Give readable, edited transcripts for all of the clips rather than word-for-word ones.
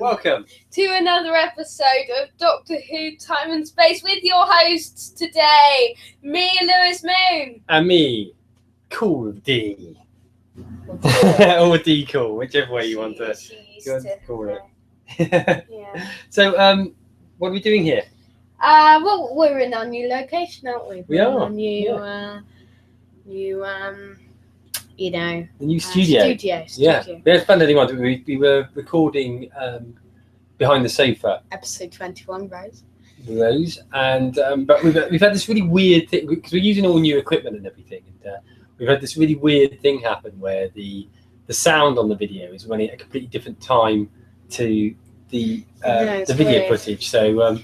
Welcome to another episode of Doctor Who Time and Space with your hosts today, me, Lewis Moon. And me, Cool D. Or D Cool, whichever way you want to call it. Yeah. So, what are we doing here? Well, we're in our new location, aren't we? We are. In our new, the new studio. Studio. Yeah. We had fun anyway. We were recording behind the sofa. Episode 21, Rose. And but we've had this really weird thing because we're using all new equipment and everything, and we've had this really weird thing happen where the sound on the video is running at a completely different time to the video footage. So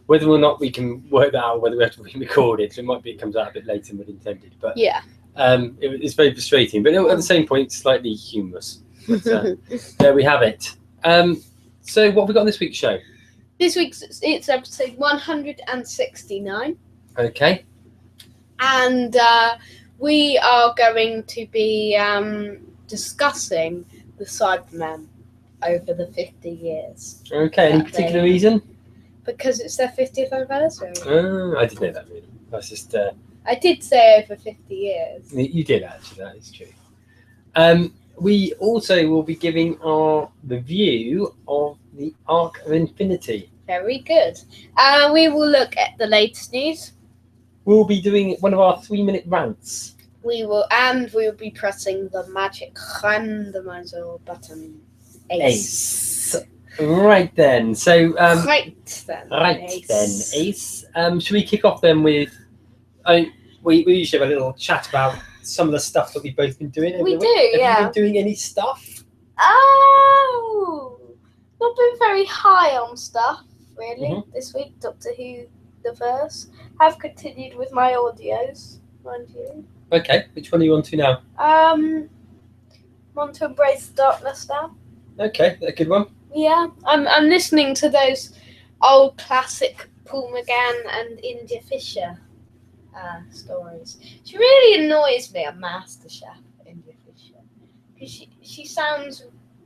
whether or not we can work that out, whether we have to re-record it, so it comes out a bit later than we'd intended. But yeah. It's very frustrating, but at the same point, slightly humorous. But, there we have it. So, what have we got on this week's show? This week's it's episode 169. Okay. And we are going to be discussing the Cybermen over the 50 years. Okay. Any particular reason? Because it's their 50th anniversary. I didn't know that really. That's just. I did say over 50 years. You did actually, that is true. We also will be giving our review of the Arc of Infinity. Very good. We will look at the latest news. We'll be doing one of our 3-minute rants. We will be pressing the magic randomizer button. Ace. Right then. So Right then, Ace. Should we kick off then with? We usually have a little chat about some of the stuff that we've both been doing. We do, yeah. Have you been doing any stuff? Oh, not been very high on stuff really this week. Doctor Who, the verse. Have continued with my audios, mind you. Okay, which one are you on to now? I'm on to Embrace the Darkness now. Okay, a good one. Yeah, I'm listening to those old classic Paul McGann and India Fisher stories. She really annoys me on MasterChef, India Fisher, because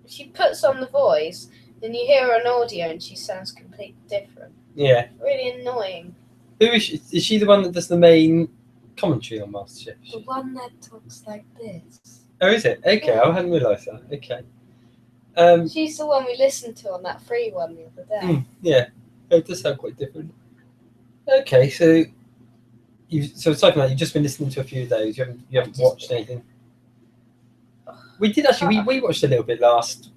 she puts on the voice, then you hear her on audio and she sounds completely different. Yeah. Really annoying. Who is she? Is she the one that does the main commentary on MasterChef? The one that talks like this. Oh, is it? Okay, Yeah. I hadn't realised that. Okay. She's the one we listened to on that free one the other day. Yeah, it does sound quite different. Okay, so aside from that, you've just been listening to a few of those. You haven't watched anything. We did actually. We watched a little bit last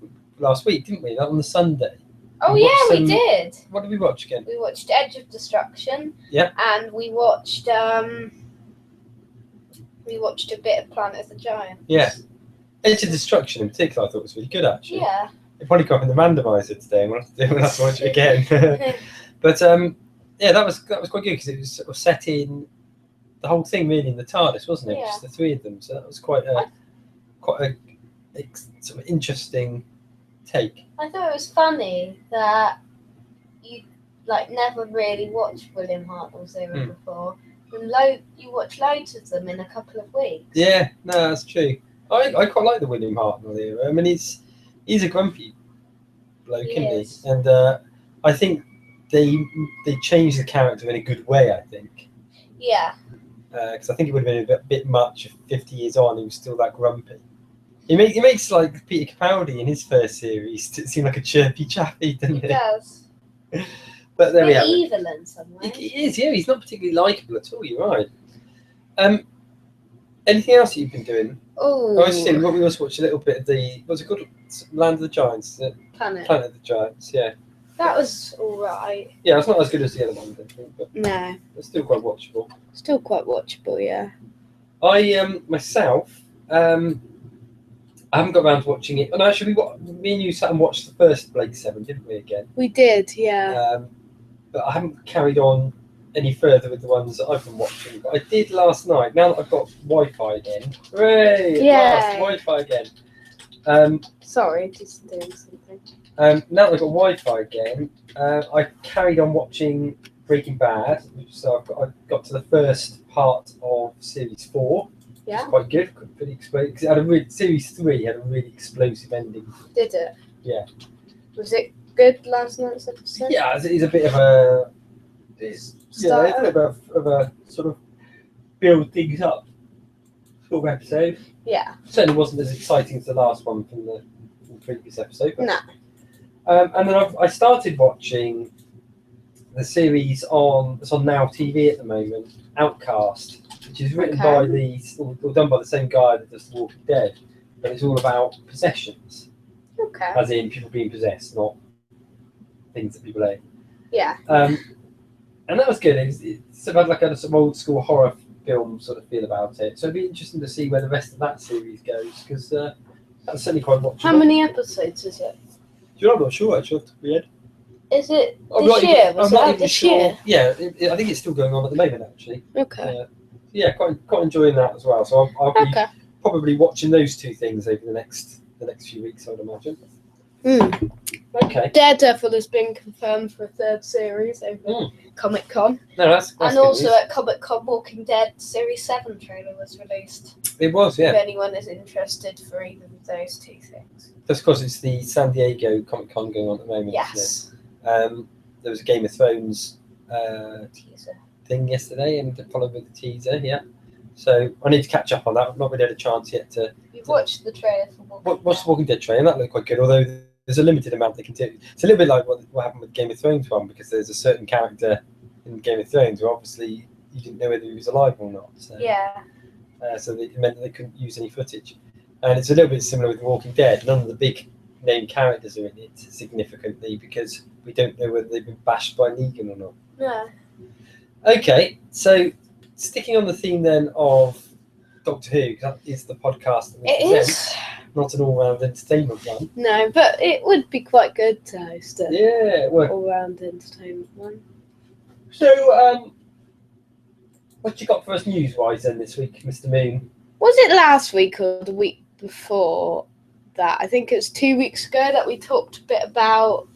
week, didn't we? That on the Sunday. Oh we did. What did we watch again? We watched Edge of Destruction. Yeah. And we watched a bit of Planet of the Giants. Yeah. Edge of Destruction in particular, I thought was really good actually. Yeah. It probably got up in the randomizer today, and we'll have to watch it again. But yeah, that was quite good because it was sort of set in the whole thing really in the TARDIS, wasn't it? Yeah. Just the three of them. So that was quite a sort of interesting take. I thought it was funny that you never really watched William Hartnell's era before. And you watch loads of them in a couple of weeks. Yeah, no, that's true. I quite like the William Hartnell era. I mean, he's a grumpy bloke, isn't he? And I think they changed the character in a good way. I think. Yeah. Because I think it would have been a bit much if 50 years on he was still that grumpy. He makes like Peter Capaldi in his first series to seem like a chirpy chappy, doesn't he? He does. But there we have evil in some way. He is, yeah. He's not particularly likeable at all. You're right. Anything else you've been doing? Oh. I was saying, we also watched a little bit of the what's it called? Land of the Giants. Planet of the Giants. Yeah. That was all right. Yeah, it's not as good as the other one, I think, but No. it's still quite watchable. Still quite watchable, yeah. I myself, I haven't got around to watching it. And actually, me and you sat and watched the first Blake 7, didn't we? Again. We did, yeah. But I haven't carried on any further with the ones that I've been watching, but I did last night. Now that I've got Wi-Fi again, hooray! At last, Wi-Fi again. Sorry, just doing something. Now that I've got Wi-Fi again, I carried on watching Breaking Bad. So I got to the first part of series 4. Which is quite good. Pretty explosive. Because it had series 3 had a really explosive ending. Did it? Yeah. Was it good last night's episode? Yeah, it's a bit of a. It's a bit of a sort of build things up sort of episode. Yeah. Certainly wasn't as exciting as the last one from the previous episode. But, no. And then I started watching the series that's on Now TV at the moment, Outcast, which is written by or done by the same guy that does The Walking Dead, but it's all about possessions. Okay. As in people being possessed, not things that people ate. Yeah. And that was good. It's sort of like a sort of old school horror film sort of feel about it. So it'd be interesting to see where the rest of that series goes, because that's certainly quite watchable. How many episodes is it? I'm not sure. Actually, off the top of my head. Is it this year? Was it out this year? Yeah, I think it's still going on at the moment, actually. Okay. Yeah, quite enjoying that as well. So I'll be probably watching those two things over the next few weeks, I would imagine. Okay. Daredevil has been confirmed for a 3rd series over Comic-Con. No, that's and also at Comic-Con, Walking Dead Series 7 trailer was released. It was, yeah. If anyone is interested for either of those two things. Just because it's the San Diego Comic-Con going on at the moment. Yes. There was a Game of Thrones teaser thing yesterday, and followed with the teaser, yeah. So I need to catch up on that. I've not really had a chance yet to. You've watched the trailer for Walking Dead. Watched the Walking Dead trailer, and that looked quite good, although there's a limited amount they can do. It's a little bit like what happened with Game of Thrones one, because there's a certain character in Game of Thrones who obviously you didn't know whether he was alive or not. So, yeah. So it meant that they couldn't use any footage. And it's a little bit similar with The Walking Dead. None of the big name characters are in it significantly, because we don't know whether they've been bashed by Negan or not. No. Okay, so sticking on the theme then of Doctor Who, because that is the podcast that we present, not an all-round entertainment one. No, but it would be quite good to host it. Yeah, well, all-round entertainment one. So, what you got for us news-wise then this week, Mr. Moon? Was it last week or the week before that? I think it was 2 weeks ago that we talked a bit about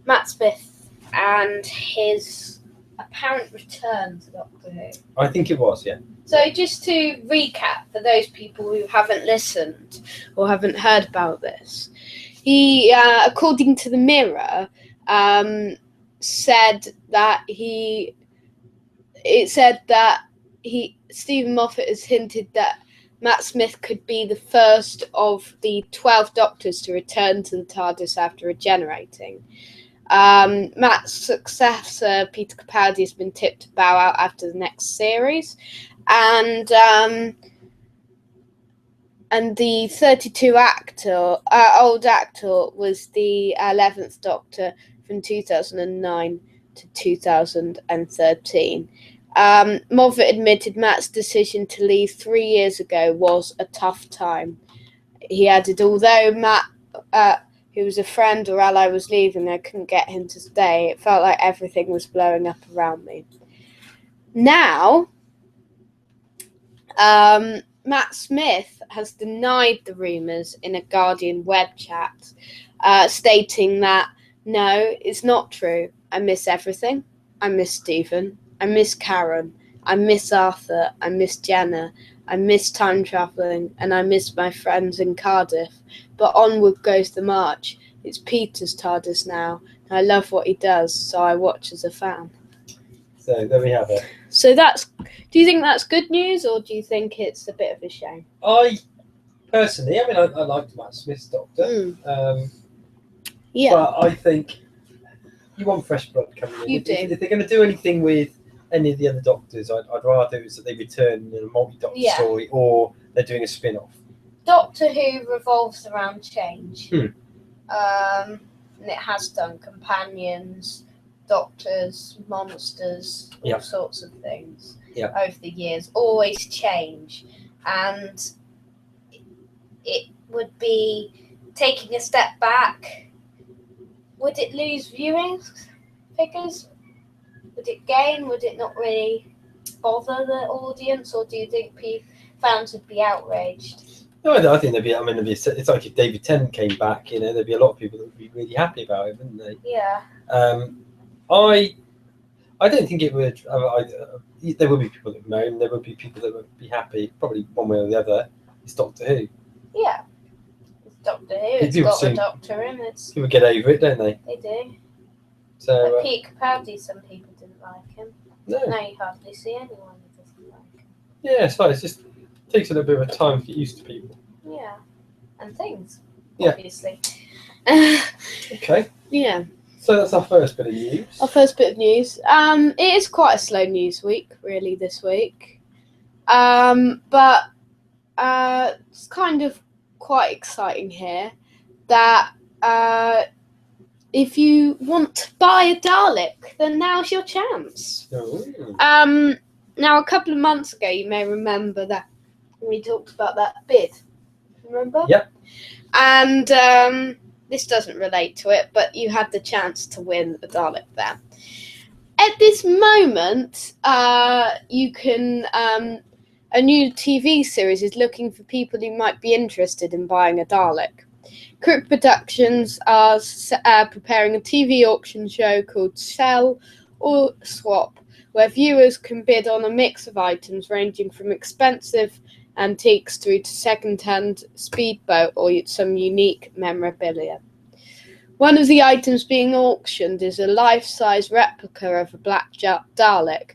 Matt Smith and his apparent return to Doctor Who. I think it was, yeah. So just to recap for those people who haven't listened or haven't heard about this, he, according to the Mirror, said that Stephen Moffat has hinted that Matt Smith could be the first of the 12 Doctors to return to the TARDIS after regenerating. Matt's successor, Peter Capaldi, has been tipped to bow out after the next series. And the 32-old actor was the 11th Doctor from 2009 to 2013. Moffat admitted Matt's decision to leave 3 years ago was a tough time. He added, although Matt, who was a friend or ally, was leaving, I couldn't get him to stay. It felt like everything was blowing up around me. Now, Matt Smith has denied the rumours in a Guardian web chat, stating that, no, it's not true. I miss everything. I miss Stephen. I miss Karen. I miss Arthur. I miss Jenna. I miss time travelling. And I miss my friends in Cardiff. But onward goes the march. It's Peter's TARDIS now. And I love what he does, so I watch as a fan. So there we have it. So do you think that's good news, or do you think it's a bit of a shame? Personally, I liked Matt Smith's Doctor. Yeah. But I think you want fresh blood coming in. If they're going to do anything with any of the other Doctors, I'd rather it was that they return in a multi-Doctor story, or they're doing a spin-off. Doctor Who revolves around change. And it has done companions, Doctors, monsters, all sorts of things over the years. Always change. And it would be taking a step back. Would it lose viewing figures? Would it gain? Would it not really bother the audience, or do you think fans would be outraged? No, I think there'd be. I mean, it's like if David Tennant came back. You know, there'd be a lot of people that would be really happy about it, wouldn't they? Yeah. I don't think it would. There would be people that would moan. There would be people that would be happy. Probably one way or the other. It's Doctor Who. Yeah. It's Doctor Who. It's got a Doctor in it. People get over it, don't they? They do. So. Like Pete Capaldi, some people didn't like him. No. Now you hardly see anyone who doesn't like him. Yeah, it's fine. It just takes a little bit of time to get used to people. Yeah. And things. Yeah. Obviously. Okay. Yeah. So that's our first bit of news. Our first bit of news. It is quite a slow news week, really, this week. But it's kind of quite exciting here that if you want to buy a Dalek, then now's your chance. Oh. Now, a couple of months ago, you may remember that we talked about that bid. Remember? Yep. And this doesn't relate to it, but you had the chance to win a Dalek there. At this moment, you can. A new TV series is looking for people who might be interested in buying a Dalek. Crook Productions are preparing a TV auction show called Sell or Swap, where viewers can bid on a mix of items ranging from expensive antiques through to second-hand speedboat or some unique memorabilia. One of the items being auctioned is a life-size replica of a black Dalek.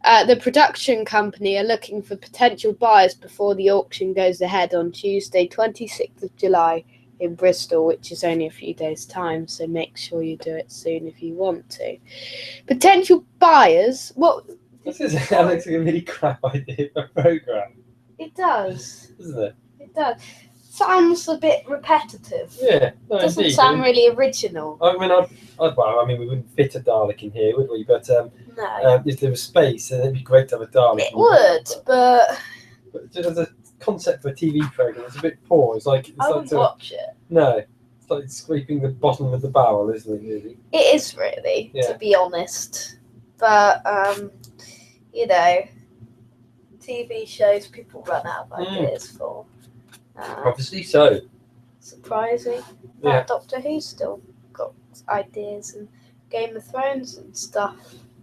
The production company are looking for potential buyers before the auction goes ahead on Tuesday, 26th of July in Bristol, which is only a few days' time, so make sure you do it soon if you want to. Potential buyers... This looks like a really crap idea for a programme. It does. Doesn't it? It does. Sounds a bit repetitive. Yeah. No, Doesn't indeed. sound really original. I mean, we wouldn't fit a Dalek in here, would we? But No. if there was space, then it'd be great to have a Dalek. It would, but just as a concept for a TV program, it's a bit poor. I wouldn't watch it. No, it's like scraping the bottom of the barrel, isn't it? Really? It is really, to be honest. But you know, TV shows people run out of ideas for. Obviously so. Surprising. That Doctor Who's still got ideas, and Game of Thrones and stuff.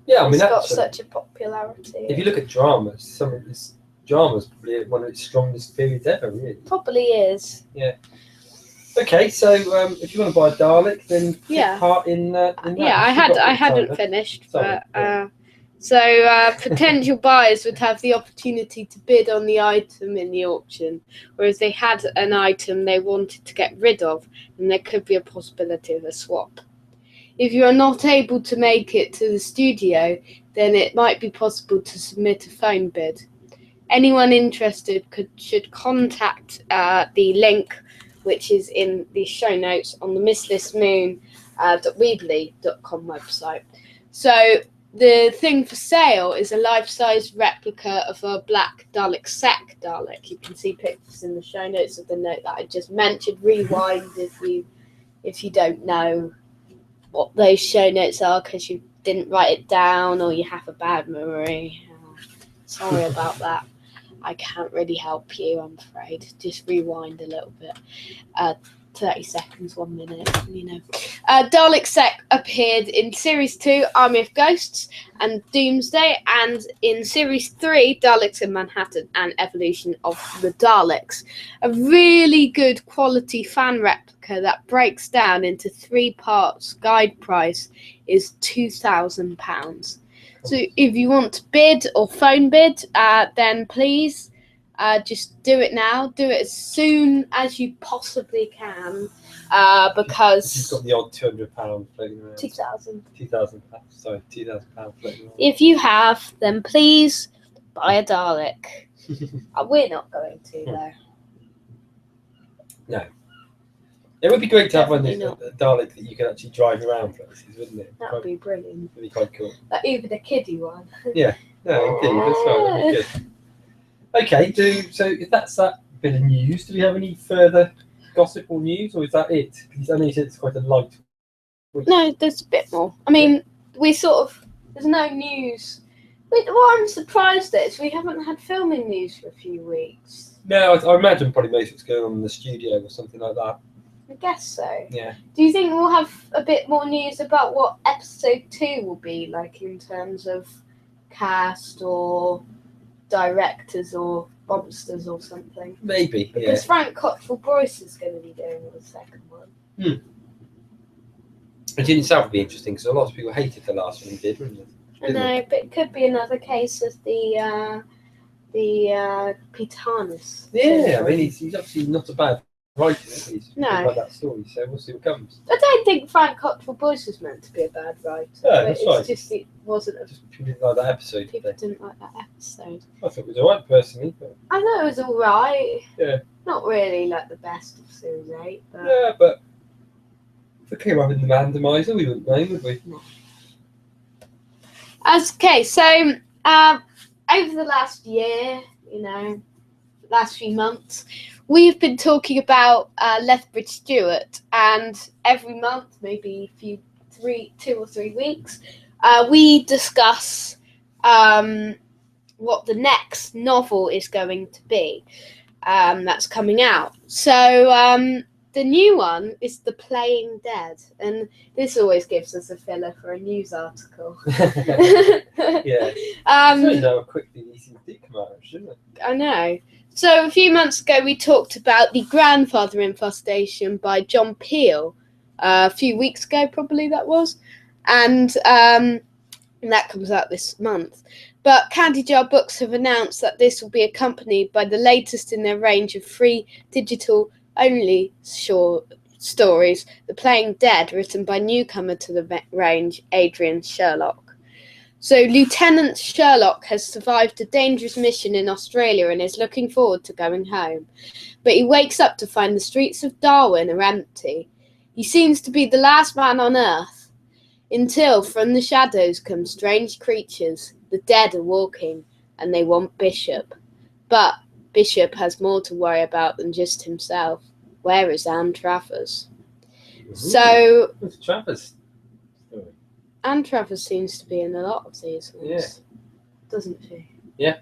Yeah, I mean, it's got such a popularity. If you look at dramas, some of this drama's probably one of its strongest periods ever, really. Probably is. Yeah. Okay, so if you want to buy a Dalek, then take part in that. Yeah, I hadn't finished, but so potential buyers would have the opportunity to bid on the item in the auction, or if they had an item they wanted to get rid of, then there could be a possibility of a swap. If you are not able to make it to the studio, then it might be possible to submit a phone bid. Anyone interested should contact the link, which is in the show notes on the misslessmoon.weebly.com website. So the thing for sale is a life-size replica of a black Dalek Sec Dalek. You can see pictures in the show notes of the note that I just mentioned. Rewind if you don't know what those show notes are because you didn't write it down or you have a bad memory. Sorry about that. I can't really help you, I'm afraid. Just rewind a little bit. 30 seconds, 1 minute, you know. Dalek Sec appeared in Series 2, Army of Ghosts and Doomsday, and in Series 3, Daleks in Manhattan and Evolution of the Daleks. A really good quality fan replica that breaks down into 3 parts. Guide price is £2,000. So if you want to bid or phone bid, then please just do it now. Do it as soon as you possibly can, because you've got the odd £200 floating around. £2,000. Sorry, £2,000 floating around. If you have, then please buy a Dalek. We're not going to though. No. It would be great to have one a Dalek that you could actually drive around places, wouldn't it? That would be brilliant. It'd be quite cool. Like even a kiddie one. Yeah, no, indeed, that's right. That'd be good. Okay, so if that's that bit of news, do we have any further gossip or news, or is that it? Because I know you said it's quite a light week. No, there's a bit more. I mean, we sort of There's no news. What I'm surprised at is we haven't had filming news for a few weeks. No, I imagine probably most of what's going on in the studio or something like that. I guess so. Yeah. Do you think we'll have a bit more news about what episode 2 will be like in terms of cast or directors or monsters or something? Maybe, Because Frank Cottrell-Boyce is going to be doing the second one. Which in itself would be interesting because a lot of people hated the last one he did, wouldn't it? I know, but it could be another case of the Pitanus. Yeah, I mean, he's obviously not a bad writer. He's about that story, so we'll see what comes. I don't think Frank Cottrell-Boyce was meant to be a bad writer. No, that's right. It's just it wasn't. People didn't like that episode. People didn't like that episode. I thought it was alright personally. But... I thought it was alright. Yeah. Not really like the best of Series 8. But... Yeah, but if it came up in the randomizer, we wouldn't mind, would we? No. Okay, so over the last year, last few months, we've been talking about Lethbridge Stewart, and every month, maybe 2 or 3 weeks, we discuss what the next novel is going to be that's coming out. So the new one is The Playing Dead, and this always gives us a filler for a news article. Yeah. I don't know how quickly these things did come out, shouldn't it? I know. So a few months ago, we talked about The Grandfather Infestation by John Peel. A few weeks ago, probably that was, and that comes out this month. But Candy Jar Books have announced that this will be accompanied by the latest in their range of free digital-only short stories, The Playing Dead, written by newcomer to the range, Adrian Sherlock. So Lieutenant Sherlock has survived a dangerous mission in Australia and is looking forward to going home. But he wakes up to find the streets of Darwin are empty. He seems to be the last man on Earth, until from the shadows come strange creatures. The dead are walking, and they want Bishop. But Bishop has more to worry about than just himself. Where is Anne Travers? Ooh, So... What's Travers' story? Anne Travers seems to be in a lot of these ones. Yeah. Doesn't she? Yeah.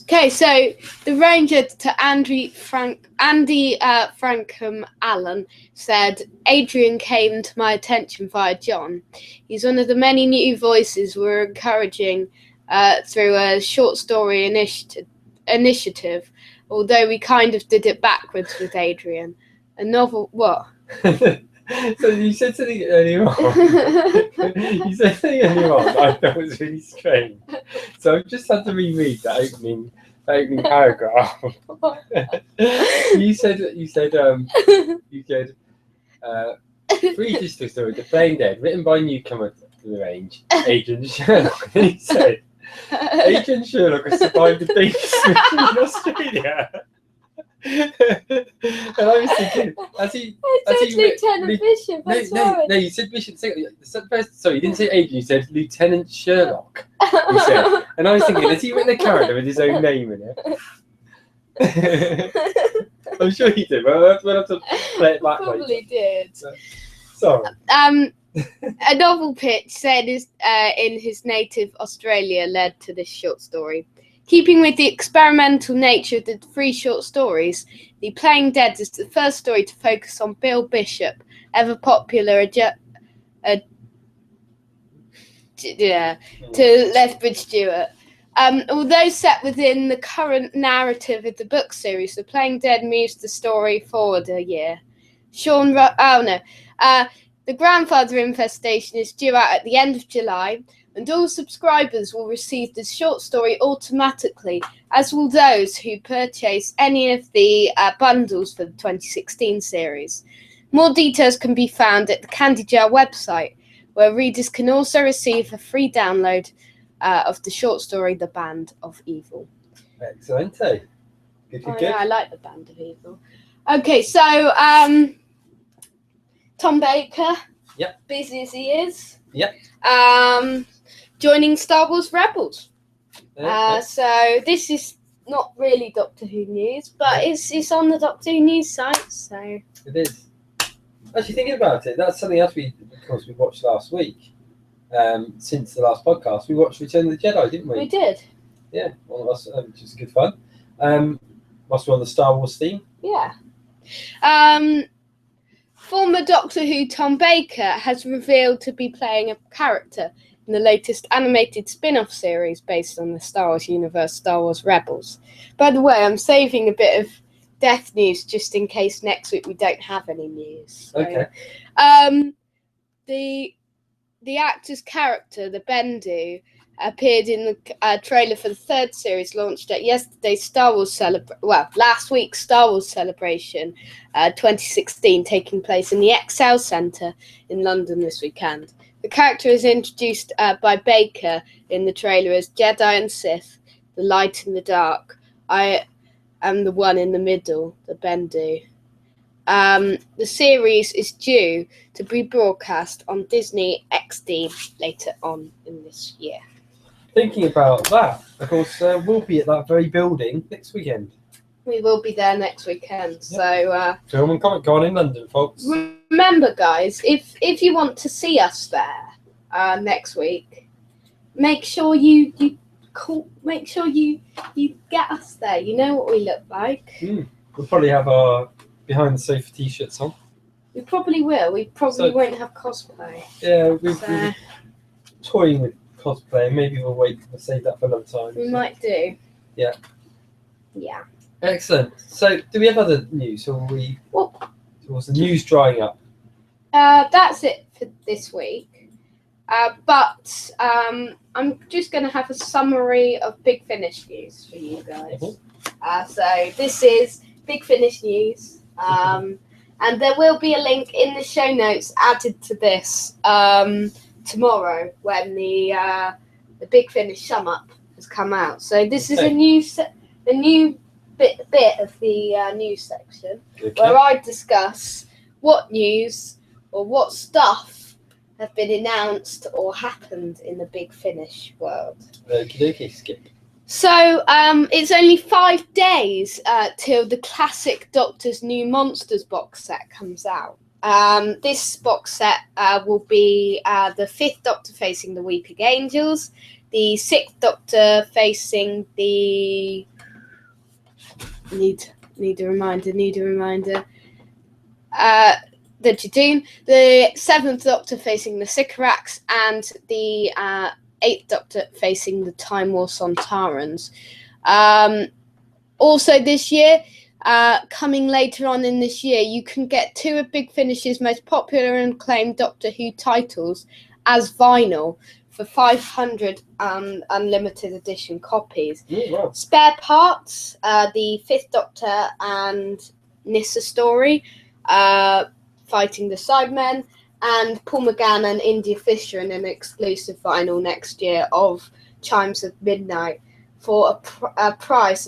Okay, so the Range editor Andy Frankham Allen said, Adrian came to my attention via John. He's one of the many new voices we're encouraging through a short story initiative, although we kind of did it backwards with Adrian. A novel, what? So you said something earlier on. You said something earlier on that I thought was really strange. So I've just had to reread that opening paragraph. You said free digital story, The Playing Dead, written by newcomer to the range, Adrian Sherlock. And he said Adrian Sherlock has survived a dangerous mission in Australia. And I was thinking, Lieutenant Bishop. No, you said Bishop. Sorry, you didn't say Adrian. You said Lieutenant Sherlock. You said, and I was thinking, has he written a character with his own name in it? I'm sure he did. But we'll have to play it back. Probably did. Sorry. A novel pitch said in his native Australia led to this short story. Keeping with the experimental nature of the free short stories, The Playing Dead is the first story to focus on Bill Bishop, ever popular to Lethbridge Stewart. Although set within the current narrative of the book series, The Playing Dead moves the story forward a year. The Grandfather Infestation is due out at the end of July, and all subscribers will receive this short story automatically, as will those who purchase any of the bundles for the 2016 series. More details can be found at the Candy Jar website, where readers can also receive a free download of the short story The Band of Evil. Excellent. Good. Yeah, I like The Band of Evil. Okay, so Tom Baker, busy as he is, joining Star Wars Rebels. So this is not really Doctor Who news, but it's on the Doctor Who news site. So it is. Actually, thinking about it, that's something else we watched last week. since the last podcast, we watched Return of the Jedi, didn't we? We did. Yeah, well, that's which is good fun. Must be on the Star Wars theme. Yeah. Former Doctor Who Tom Baker has revealed to be playing a character in the latest animated spin-off series based on the Star Wars universe, Star Wars Rebels. By the way, I'm saving a bit of death news just in case next week we don't have any news. So, Okay. The actor's character, the Bendu, appeared in the trailer for the third series launched at yesterday's last week's Star Wars Celebration 2016, taking place in the Excel Centre in London this weekend. The character is introduced by Baker in the trailer as Jedi and Sith, the light and the dark. I am the one in the middle, the Bendu. The series is due to be broadcast on Disney XD later on in this year. Thinking about that, of course, we'll be at that very building next weekend. We will be there next weekend. So Film and Comic Con in London, folks. Remember, guys, if you want to see us there next week, make sure you get us there. You know what we look like. We'll probably have our behind the sofa t-shirts on. We probably will. We probably won't have cosplay. Yeah, we're toying with cosplay. Maybe we'll save that for another time. We might do. Yeah. Yeah. Excellent. So, do we have other news, or was the news drying up? That's it for this week. But I'm just going to have a summary of Big Finish news for you guys. So this is Big Finish news. And there will be a link in the show notes added to this tomorrow when the Big Finish sum up has come out. So this is a new bit of the news section where I discuss what news or what stuff have been announced or happened in the Big Finish world. Okie dokie, Skip. So it's only 5 days till the classic Doctor's New Monsters box set comes out. This box set will be the 5th Doctor facing the Weeping Angels, the 6th Doctor facing the... Need a reminder. The Jadoon, the 7th Doctor facing the Sycorax, and the 8th Doctor facing the Time War Sontarans. Also this year, coming later on in this year, you can get 2 of Big Finish's most popular and acclaimed Doctor Who titles as vinyl for 500 unlimited edition copies. Wow. Spare parts, the 5th Doctor and Nyssa story, fighting the Cybermen, and Paul McGann and India Fisher in an exclusive vinyl next year of Chimes of Midnight for a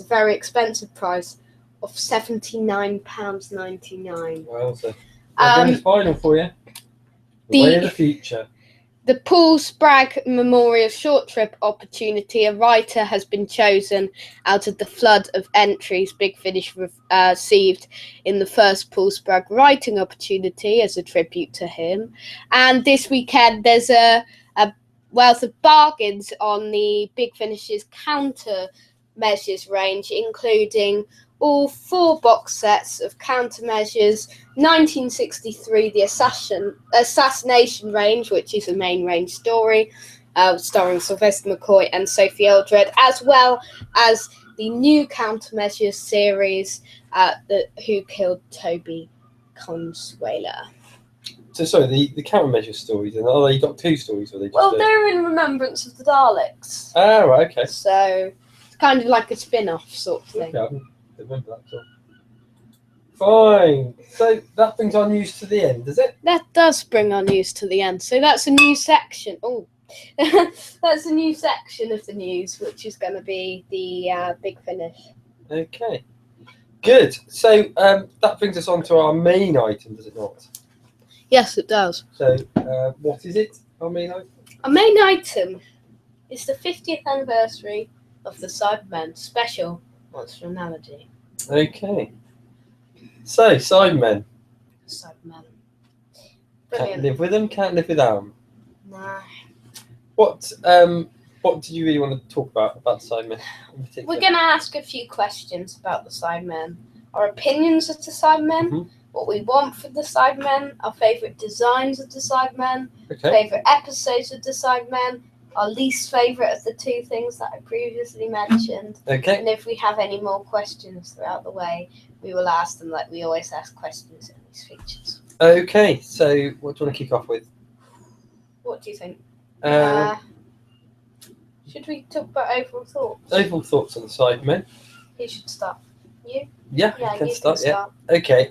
very expensive price of £79.99. Well, so bonus vinyl for you. The way of the future. The Paul Spragg Memorial Short Trip opportunity. A writer has been chosen out of the flood of entries Big Finish received in the first Paul Spragg writing opportunity as a tribute to him. And this weekend there's a wealth of bargains on the Big Finish's countermeasures range, including all 4 box sets of countermeasures, 1963, the Assassination range, which is a main range story, starring Sylvester McCoy and Sophie Eldred, as well as the new countermeasures series, Who Killed Toby Consuela. So, sorry, the countermeasure stories, and are they Doctor Who stories, or they just? Well, they're in remembrance of the Daleks. Ah, right, okay. So it's kind of like a spin-off sort of thing. Okay, I remember that sort. Fine. So that brings our news to the end, does it? That does bring our news to the end. So that's a new section. Oh, that's a new section of the news, which is going to be the Big Finish. Okay. Good. So that brings us on to our main item, does it not? Yes, it does. So what is it, our main item? Our main item is the 50th anniversary of the Cybermen special monster analogy. Okay. So, Cybermen. Cybermen. Can't live with them, can't live without them. No. What did you really want to talk about the Cybermen in particular? We're going to ask a few questions about the Cybermen. Our opinions of the Cybermen, what we want for the Cybermen, our favourite designs of the Cybermen, favourite episodes of the Cybermen, our least favourite of the two things that I previously mentioned. Okay. And if we have any more questions throughout the way, we will ask them like we always ask questions in these features. Okay, so what do you want to kick off with? What do you think? Should we talk about overall thoughts? Overall thoughts on the Cybermen? Who should start? You? Yeah, Yeah, you can you start. can start. Yeah. Okay.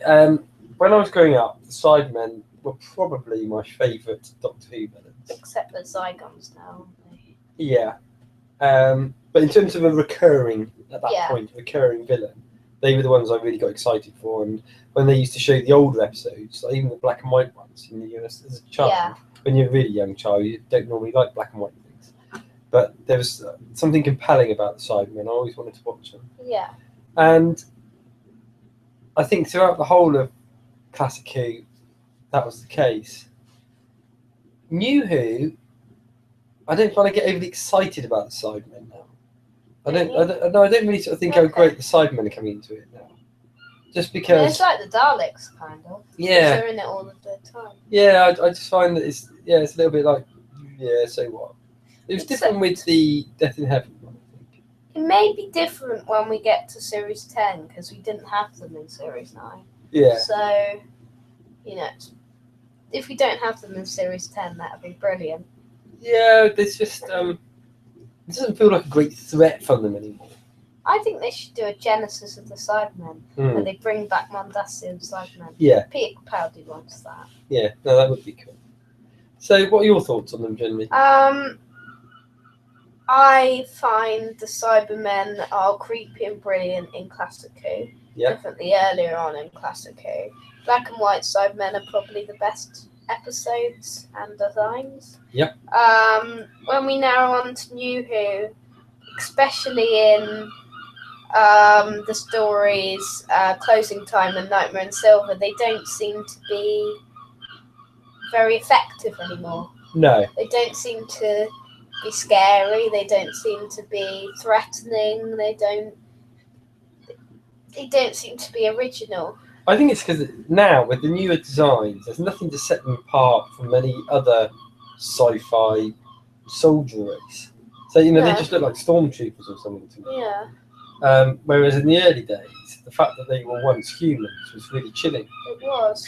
When I was growing up, the Cybermen were probably my favourite Doctor Who villains. Except the Zygons now, aren't they? Yeah. But in terms of a recurring villain, they were the ones I really got excited for. And when they used to show the older episodes, like even the black and white ones, as a child, when you're a really young child, you don't normally like black and white things. But there was something compelling about the Cybermen. I always wanted to watch them. Yeah. And I think throughout the whole of Classic Who, that was the case. New Who, I don't find I get overly excited about the Cybermen now. I don't really sort of think how great the Cybermen are coming into it now. Just because it's like the Daleks, kind of. Yeah. They're in it all of the time. Yeah, I just find that it's a little bit like, so what? It was different with the Death in Heaven one, I think. It may be different when we get to Series 10, because we didn't have them in Series 9. Yeah. So, if we don't have them in Series 10, that would be brilliant. Yeah, there's just, it doesn't feel like a great threat from them anymore. I think they should do a Genesis of the Cybermen, where they bring back Mondasi and Cybermen. Yeah. Peter Capaldi wants that. Yeah, no, that would be cool. So, what are your thoughts on them, generally? I find the Cybermen are creepy and brilliant in Classic Who. Yeah. Definitely earlier on in Classic Who. Black and white Cybermen are probably the best episodes and designs. Yep. When we narrow on to New Who, especially in the stories Closing Time and Nightmare and Silver, they don't seem to be very effective anymore. No. They don't seem to be scary. They don't seem to be threatening. They don't seem to be original. I think it's because now with the newer designs, there's nothing to set them apart from any other sci-fi soldier race. So they just look like stormtroopers or something to me. Yeah. Whereas in the early days, the fact that they were once humans was really chilling. It was.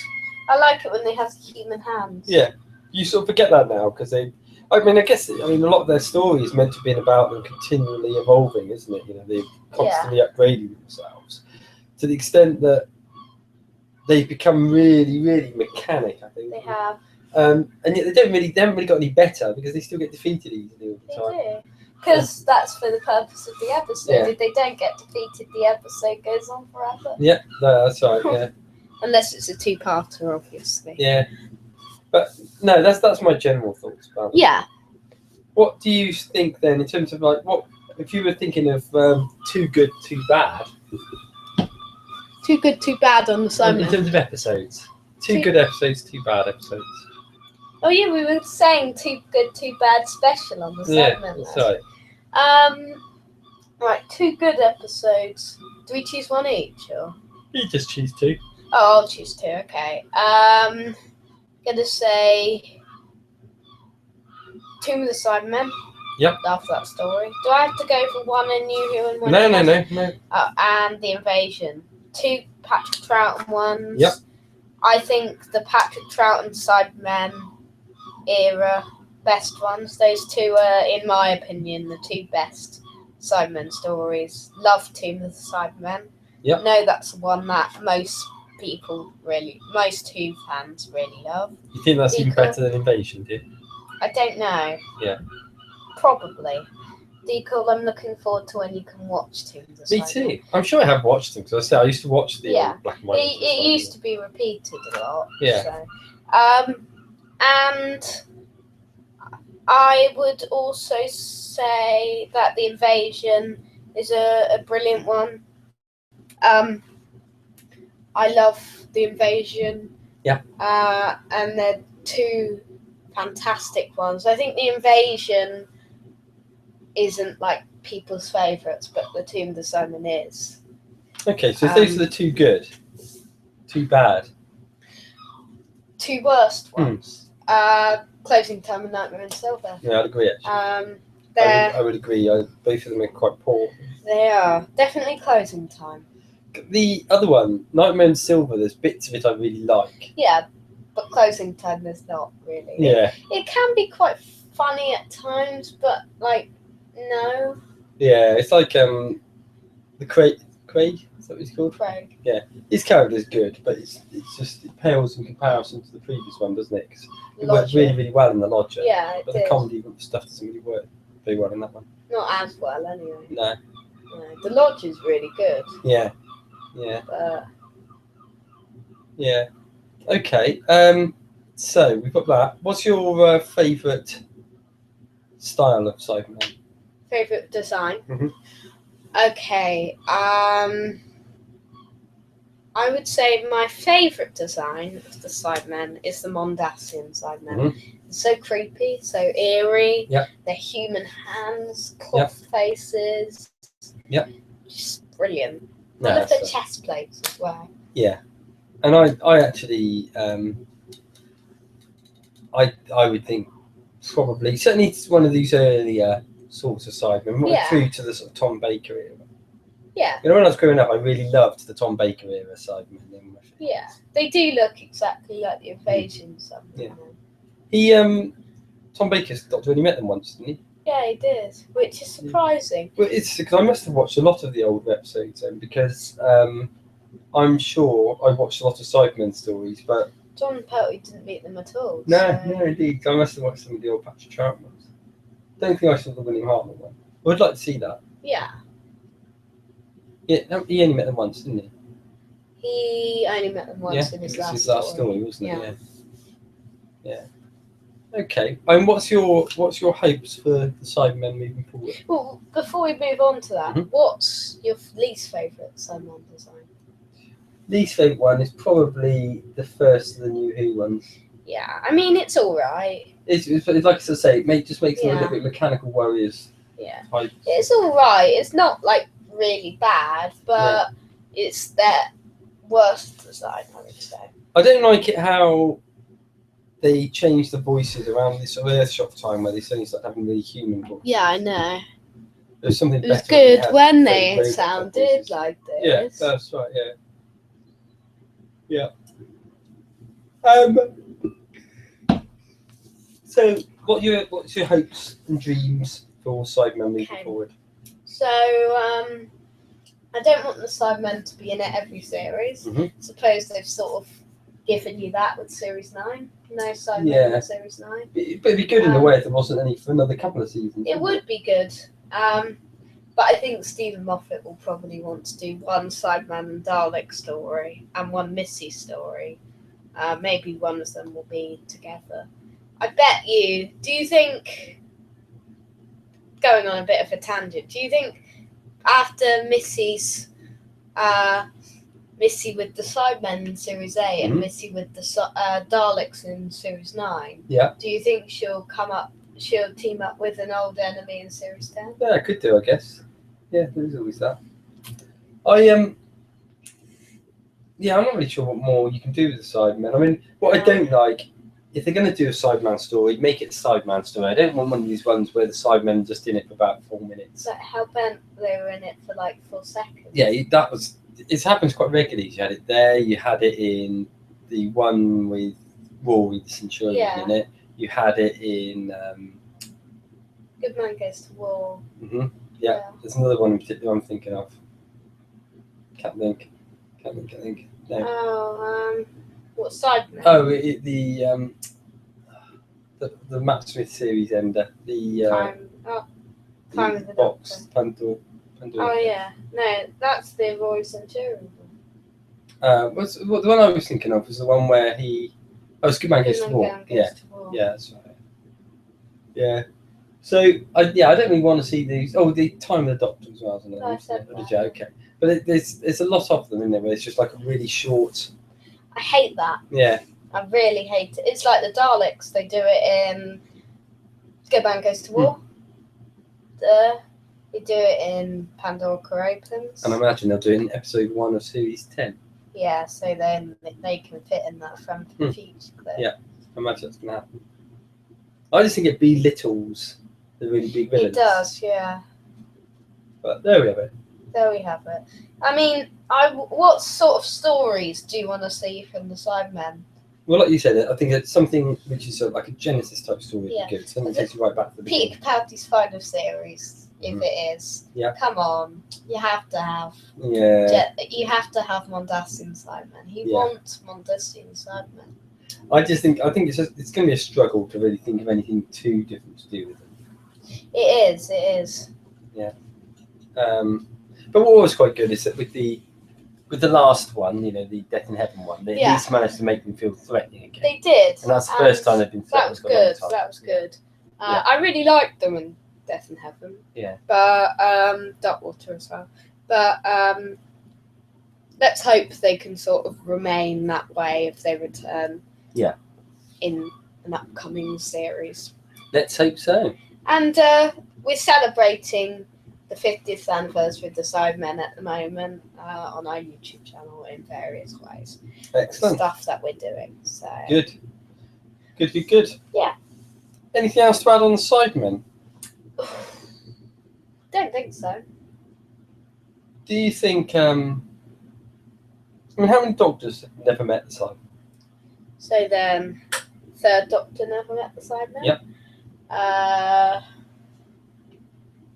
I like it when they have the human hands. Yeah, you sort of forget that now because I guess a lot of their story is meant to be about them continually evolving, isn't it? They're constantly upgrading themselves to the extent that they've become really, really mechanic. I think they have. And yet they haven't really got any better because they still get defeated easily all the time. They do. Because that's for the purpose of the episode. Yeah. If they don't get defeated, the episode goes on forever. Yeah, no, that's right. Yeah. Unless it's a two-parter, obviously. Yeah. But no, that's my general thoughts about it. Yeah. What do you think then in terms of what if you were thinking of too good, too bad? Too good, too bad on the Cybermen. In terms of episodes. Too good episodes, too bad episodes. Oh yeah, we were saying too good, too bad special on the Cybermen. Yeah, that's right. Right, 2 good episodes. Do we choose one each, or? You just choose 2. Oh, I'll choose 2. Okay. Gonna say Tomb of the Cybermen. Yep. After that story, do I have to go for one in New Who and one? No. And the Invasion. 2 Patrick Troughton ones. Yep. I think the Patrick Troughton Cybermen era best ones. Those 2 are, in my opinion, the 2 best Cybermen stories. Love Tomb of the Cybermen. Yep. No, that's the one that most Who fans really love. You think that's even better than Invasion, do you? I don't know. Yeah. Probably. Deagle, I'm looking forward to when you can watch Tomb of the Cybermen. Me too. I'm sure I have watched them because I used to watch the old black and white. It used to be repeated a lot. Yeah. So. And I would also say that the Invasion is a brilliant one. I love the Invasion. Yeah. And they're 2 fantastic ones. I think the Invasion isn't like people's favourites, but the Tomb of the Cybermen is. Okay, so if those are the two good, two bad. Two worst ones. Closing Time and Nightmare in Silver. Yeah, I'd agree. Actually, I would agree. Both of them are quite poor. They are definitely Closing Time. The other one, Nightmare in Silver, there's bits of it I really like. Yeah, but Closing Time is not really. Yeah. It can be quite funny at times, but like no. Yeah, it's like the Craig. Is that what he's called? Craig. Yeah, his character is good, but it's just it pales in comparison to the previous one, doesn't it? 'Cause it worked really, really well in the Lodger. Yeah, but the comedy stuff doesn't really work very well in that one. Not as well, anyway. No. The Lodge is really good. Yeah. Yeah. But... Yeah. Okay. So we've got that. What's your favourite style of Cyberman? Favourite design? Mm-hmm. Okay. I would say my favourite design of the Cybermen is the Mondasian Cybermen. Mm-hmm. It's so creepy, so eerie. Yeah. They're human hands, cloth faces. Yeah. Just brilliant. No, I love the chest plates as well. Yeah. And I actually I would think probably certainly it's one of these earlier sorts of Cybermen, right through to the sort of Tom Baker era. Yeah. You know, when I was growing up, I really loved the Tom Baker era Cybermen. Yeah, they do look exactly like the Invasion Cybermen. Yeah. Tom Baker's Doctor only met them once, didn't he? Yeah, he did, which is surprising. Well, it's because I must have watched a lot of the old episodes because I'm sure I watched a lot of Cybermen stories, but John Pertwee didn't meet them at all. No, indeed. I must have watched some of the old Patrick Troughton ones. Don't think I saw the William Hartnell one. I would like to see that. Yeah. Yeah, he only met them once, didn't he? He only met them once in his last story, wasn't it? Yeah. Okay. And what's your hopes for the Cybermen moving forward? Well, before we move on to that, what's your least favourite Cybermen design? Least favourite one is probably the first of the New Who ones. Yeah, I mean it's all right. It's like I say, it just makes them a little bit mechanical warriors. Yeah. Types. It's all right. It's not like really bad, but it's their worst design, I would say. I don't like it how they changed the voices around this sort of Earthshock time where they suddenly start having really human voices. Yeah, I know. There's something. It was good when they sounded like this. Yeah, that's right. Yeah. So, what's your hopes and dreams for Cybermen moving forward? So, I don't want the Cybermen to be in it every series. Suppose they've sort of given you that with Series 9. No Cybermen in Series 9. But it'd be good in a way if there wasn't any for another couple of seasons. It would be good. But I think Stephen Moffat will probably want to do one Cyberman and Dalek story and one Missy story. Maybe one of them will be together. I bet you. Do you think? Going on a bit of a tangent. Do you think after Missy with the Cybermen in Series 8 and Missy with the Daleks in Series 9? Yeah. Do you think she'll team up with an old enemy in Series 10? Yeah, I could do, I guess. Yeah, there's always that. I'm not really sure what more you can do with the Cybermen. I mean, what I don't like, if they're going to do a Cyberman story, make it a Cyberman story. I don't want one of these ones where the Cybermen are just in it for about 4 minutes. Like Hellbent, they were in it for like 4 seconds. Yeah, it happens quite regularly. You had it there, you had it in the one with Rory the Centurion in it. You had it in Good Man Goes to War. Yeah, there's another one in particular I'm thinking of. Can't think. No. Oh, what Cybermen? Oh, the Matt Smith series ender. Time of the box. Doctor. Pandora. Oh yeah, no, that's the Roy Centurion. The one I was thinking of was the one where it's Good Man Goes to War. Yeah, that's right. Yeah. So I don't really want to see these. Oh, the Time of the Doctor as well, isn't it? I said that. Okay, but there's a lot of them in there where it's just like a really short. I hate that. Yeah. I really hate it. It's like the Daleks. They do it in Cybermen Goes to War. They do it in Pandora Opens. And I imagine they'll do it in episode 1 of series 10. Yeah, so then they can fit in that from the future clip. Yeah, I imagine that's going to happen. I just think it belittles the really big villains. It does, yeah. But there we have it. There we have it. I mean, what sort of stories do you want to see from the Cybermen? Well, like you said, I think it's something which is sort of like a Genesis type story would Yeah. be good. Something that takes you right back to the beginning. Peter Capaldi's final series, if it is. Yeah. Come on, you have to have. Yeah. You have to have Mondasian Cybermen. He wants Mondasian Cybermen. I think it's going to be a struggle to really think of anything too different to do with them. It is. Yeah. But what was quite good is that with the last one, you know, the Death in Heaven one, they at least managed to make them feel threatening again. They did. And that's the first time they've been threatened. That was good. I really liked them in Death in Heaven. Yeah. But Darkwater as well. But let's hope they can sort of remain that way if they return. Yeah. In an upcoming series. Let's hope so. And we're celebrating the 50th anniversary of the Cybermen at the moment on our YouTube channel in various ways. Excellent. Stuff that we're doing. So Good. Yeah. Anything else to add on the Cybermen? Don't think so. Do you think? I mean, how many Doctors have never met the Cybermen? So then, Third Doctor never met the Cybermen. Yep.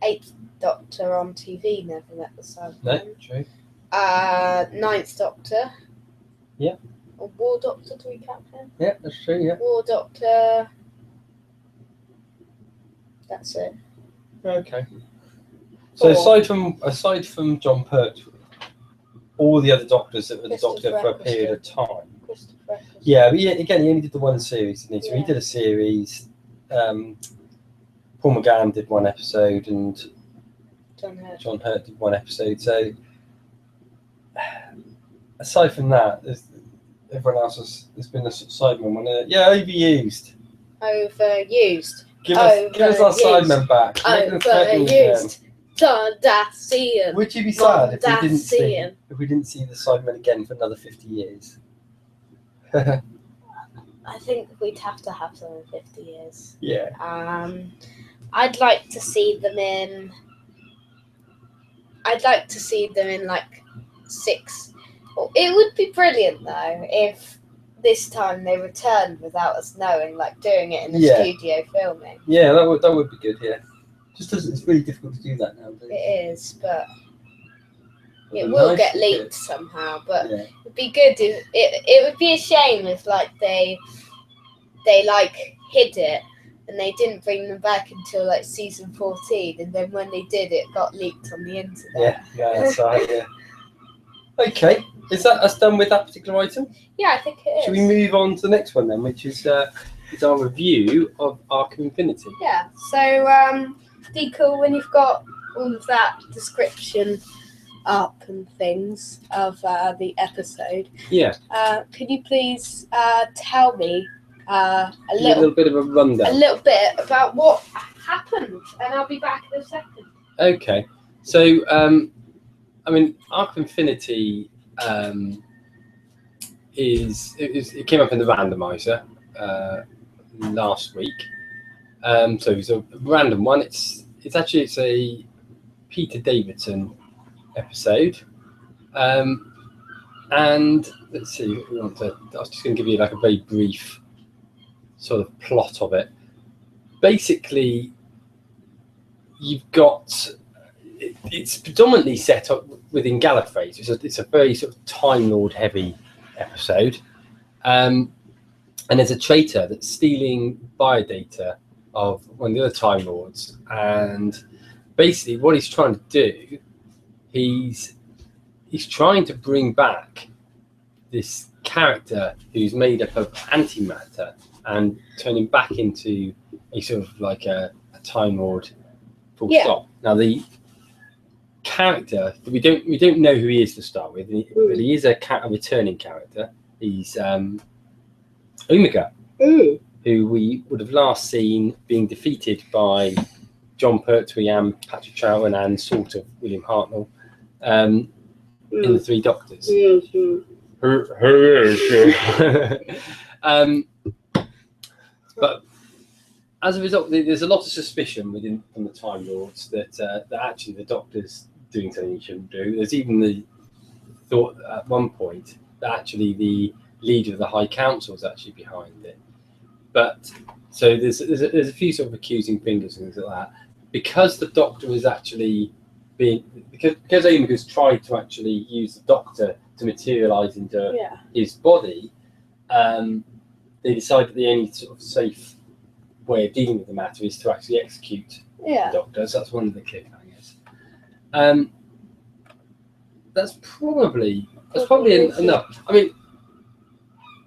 8th Doctor on TV never met the Cybermen. No, true. 9th Doctor. Yep. Or War Doctor, do we count him? Yeah, that's true. Yeah. War Doctor. That's it. Okay. So aside from John Pertwee, all the other Doctors that were the Doctor for a period of time. Yeah, but again, he only did the one series, didn't he? So he did a series. Paul McGann did one episode, and John Hurt did one episode. So aside from that, everyone else has been a Cyberman one. Overused. Overused. Give us our Cybermen back. Overused. Mondasian. Would you be sad if we didn't see the Cybermen again for another 50 years? I think we'd have to have them in 50 years. Yeah. I'd like to see them in like 6. It would be brilliant though if this time they returned without us knowing, like doing it in the studio filming. Yeah, that would be good. Yeah. Just as it's really difficult to do that nowadays. It is, but it will get leaked somehow. But it'd be good if it would be a shame if like they like hid it and they didn't bring them back until like season 14, and then when they did, it got leaked on the internet. Yeah, that's right. Yeah. Okay, is that us done with that particular item? Yeah, I think it is. Should we move on to the next one then, which is our review of Arkham Infinity? Yeah. So, Deco, when you've got all of that description up and things of the episode, could you please tell me a little bit of a rundown, a little bit about what happened, and I'll be back in a second. Okay, so I mean, Arkham Infinity it came up in the randomizer last week. So it's a random one. It's a Peter Davidson episode, and let's see. I was just going to give you like a very brief sort of plot of it. Basically, you've got it's predominantly set up within Gallifrey. It's a very sort of Time Lord heavy episode, and there's a traitor that's stealing biodata of one of the other Time Lords, and basically what he's trying to do, he's trying to bring back this character who's made up of antimatter and turn him back into a sort of like a Time Lord full stop. Now the character, we don't know who he is to start with, but he is a returning character. He's Omega, Mm. who we would have last seen being defeated by John Pertwee and Patrick Troughton and sort of William Hartnell in the Three Doctors. But as a result, there's a lot of suspicion from the Time Lords that actually the Doctor's doing something he shouldn't do. There's even the thought at one point that actually the leader of the High Council is actually behind it. But so there's a few sort of accusing fingers and things like that. Because the Doctor is actually because Omega's tried to actually use the Doctor to materialise into his body, they decided that the only sort of safe way of dealing with the matter is to actually execute the Doctor. So that's one of the cliffhangers. That's probably enough. I mean,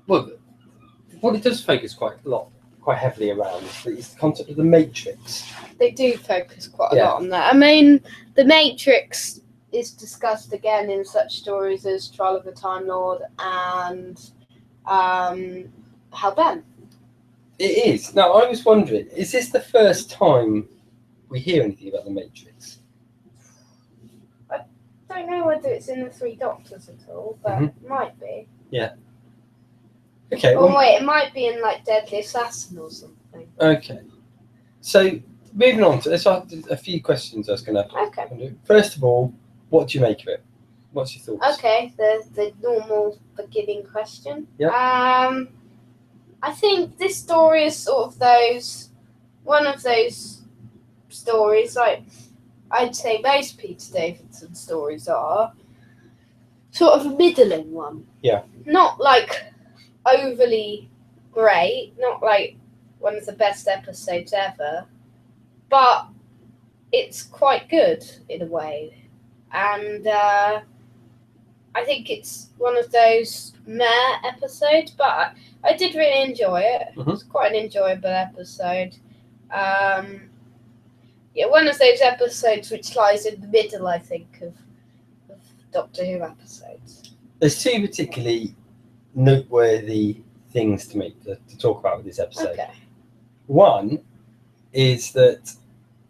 well, what it does focus quite heavily around is the concept of the Matrix. They do focus quite a lot on that. I mean, the Matrix is discussed again in such stories as Trial of the Time Lord and Hellbent. It is. Now, I was wondering, is this the first time we hear anything about the Matrix? I don't know whether it's in the Three Doctors at all, but it might be. Yeah. Okay. Oh, wait, it might be in, like, Deadly Assassin or something. Okay. So, moving on to this, I have a few questions I was going to do. First of all, what do you make of it? What's your thoughts? Okay, the normal beginning question. Yeah. I think this story is sort of one of those stories, like I'd say most Peter Davison stories are, sort of a middling one. Yeah. Not like overly great, not like one of the best episodes ever, but it's quite good in a way. And I think it's one of those meh episodes, but I did really enjoy it. Mm-hmm. It was quite an enjoyable episode. One of those episodes which lies in the middle, I think, of Doctor Who episodes. There's two particularly noteworthy things to talk about with this episode. Okay. One is that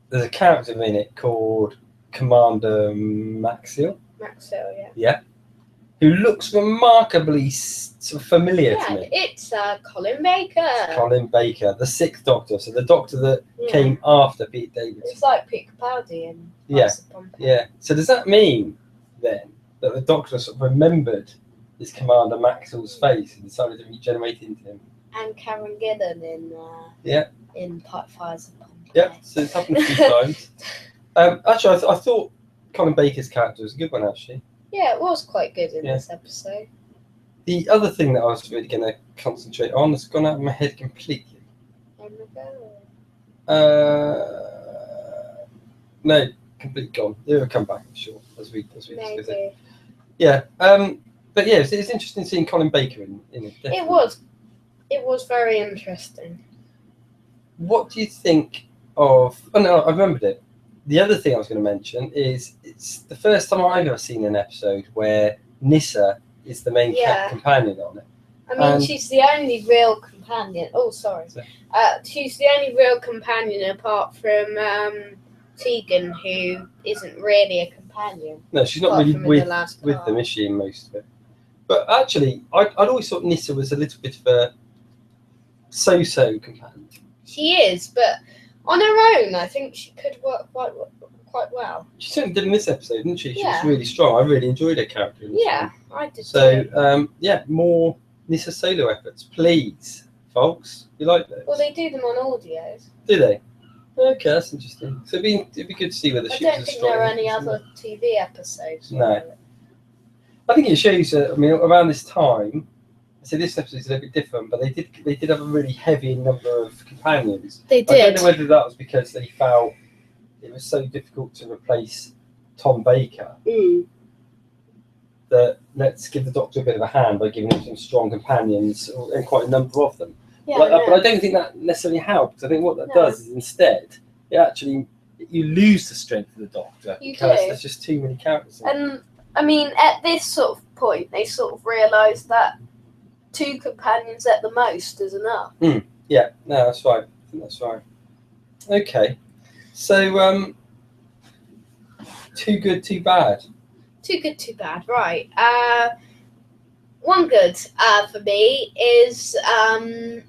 there's a character in it called Commander Maxill. Maxill, yeah. Yeah. Who looks remarkably sort of familiar to me. It's Colin Baker. It's Colin Baker, the Sixth Doctor, so the Doctor that came after Pete Davidson. It's like Pete Capaldi in Yeah. So does that mean then that the Doctor sort of remembered this Commander Maxill's face and decided to regenerate into him? And Karen Gillan in Fires of Pompeii. Yeah, so it's happened a few times. Actually, I thought Colin Baker's character was a good one, actually. Yeah, it was quite good in this episode. The other thing that I was really going to concentrate on has gone out of my head completely. No, completely gone. It'll come back, I'm sure, as we discuss it. Yeah, but yeah, it's interesting seeing Colin Baker in it. Definitely. It was very interesting. What do you think of? Oh no, I remembered it. The other thing I was going to mention is it's the first time I've ever seen an episode where Nyssa is the main companion on it. I mean, she's the only real companion. Oh, sorry. She's the only real companion apart from Tegan, who isn't really a companion. No, she's not really with them, is she, in most of it? But actually, I'd always thought Nyssa was a little bit of a so-so companion. She is, but on her own, I think she could work quite well. She certainly did in this episode, didn't she? She was really strong. I really enjoyed her character in this one. I did too. More Nyssa solo efforts, please, folks. You like those? Well, they do them on audios. Do they? Okay, that's interesting. So it'd be good to see whether she was I don't think there are any other TV episodes. No. I think it shows, around this time, so this episode is a little bit different, but they did have a really heavy number of companions. They did. I don't know whether that was because they felt it was so difficult to replace Tom Baker that let's give the Doctor a bit of a hand by giving him some strong companions and quite a number of them. Yeah, but I don't think that necessarily helps. I think what that does is instead you lose the strength of the Doctor because there's just too many characters. And I mean, at this sort of point, they sort of realised that 2 companions at the most is enough. Yeah, no, that's right. I think that's right. Okay, so too good, too bad. Too good, too bad. Right. One good for me is the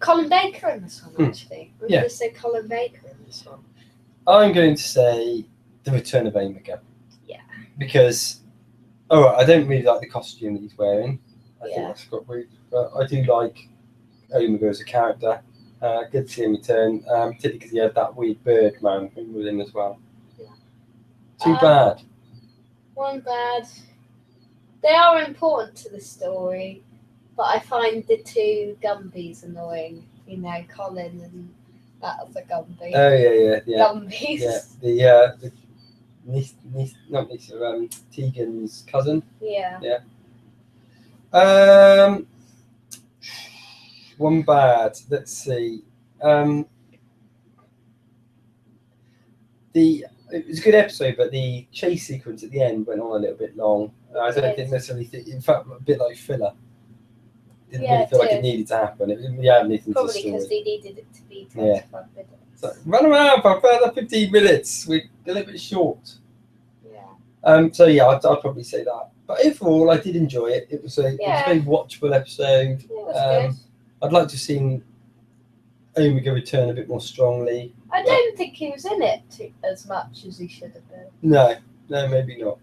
Colin Baker in this one, actually. I'm going to say Colin Baker in this one. I'm going to say The Return of Omega. Yeah. Because, I don't really like the costume that he's wearing. I think that's got weird. But I do like Omega as a character. Good to see him return, particularly because he had that weird bird man with him as well. Yeah. Too bad. One bad. They are important to the story, but I find the 2 Gumbies annoying. Colin and that other Gumby. Oh yeah. Gumbies. Yeah, not Lisa, Tegan's cousin. Yeah. One bad. Let's see. It was a good episode, but the chase sequence at the end went on a little bit long. I didn't necessarily think. In fact, a bit like filler. Didn't really feel like it needed to happen. It didn't really add anything to the story. Probably because they needed it to be 25 minutes. So, run around for further 15 minutes. We're a little bit short. Yeah. So yeah, I'd probably say that. But overall, I did enjoy it. It was a very watchable episode. Yeah, it was good. I'd like to have seen Omega return a bit more strongly. I don't think he was in it as much as he should have been. No, maybe not.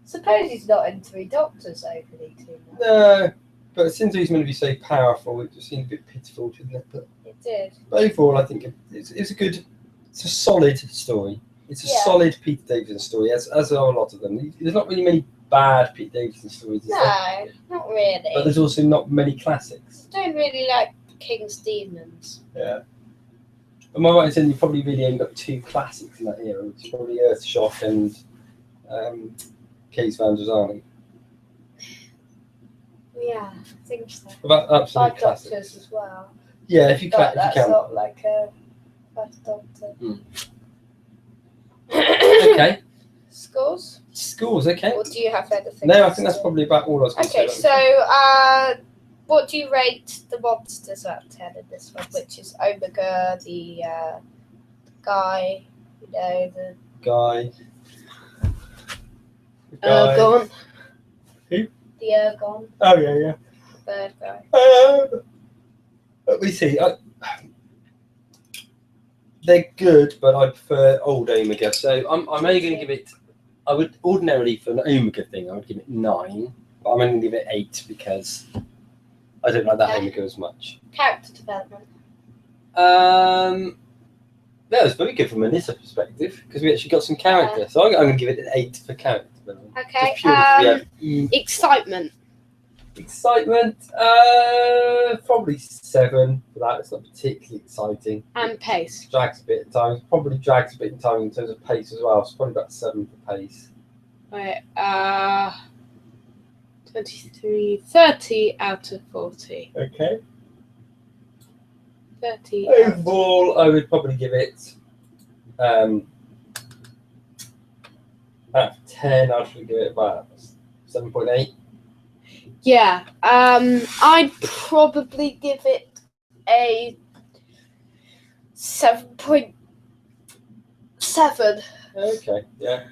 Suppose he's not in 3 Doctors overly too much. No, but since he's going to be so powerful, it just seemed a bit pitiful, didn't it? But it did. But overall, I think it's a solid story. It's a solid Peter Davison story, as are a lot of them. There's not really many bad Peter Davison stories. No, not really. But there's also not many classics. I don't really like King's Demons. Yeah. Am I right in saying you probably really only got 2 classics in that era, which is probably Earthshock and Case Van Army? Yeah, I think so. About absolute 5 classics. Doctors as well. Yeah, if you can. That's not like a 5 Doctor. Okay. Scores, okay. or do you have anything? No, I think that's probably about all I was going to say. Okay, so what do you rate the monsters out of 10 in this one? Which is Omega, the guy, the guy. Ergon. Who? The Ergon. Oh yeah. The bird guy. Let me see. They're good, but I prefer old Omega. So I'm only going to give it. I would ordinarily, for an Omega thing, I would give it 9, but I'm only going to give it 8 because I don't like that Omega as much. Character development. That was very good from a Nissa perspective because we actually got some character. So I'm going to give it an 8 for character development. Okay. Excitement. Excitement, probably 7 for that. It's not particularly exciting. And pace. Drags a bit of time. Probably drags a bit of time in terms of pace as well. So probably about 7 for pace. Right. 30 out of 40. Okay. 30. Overall, I would probably give it out of 10. I'd probably give it about 7.8. Yeah, I'd probably give it a 7.7. Okay, yeah.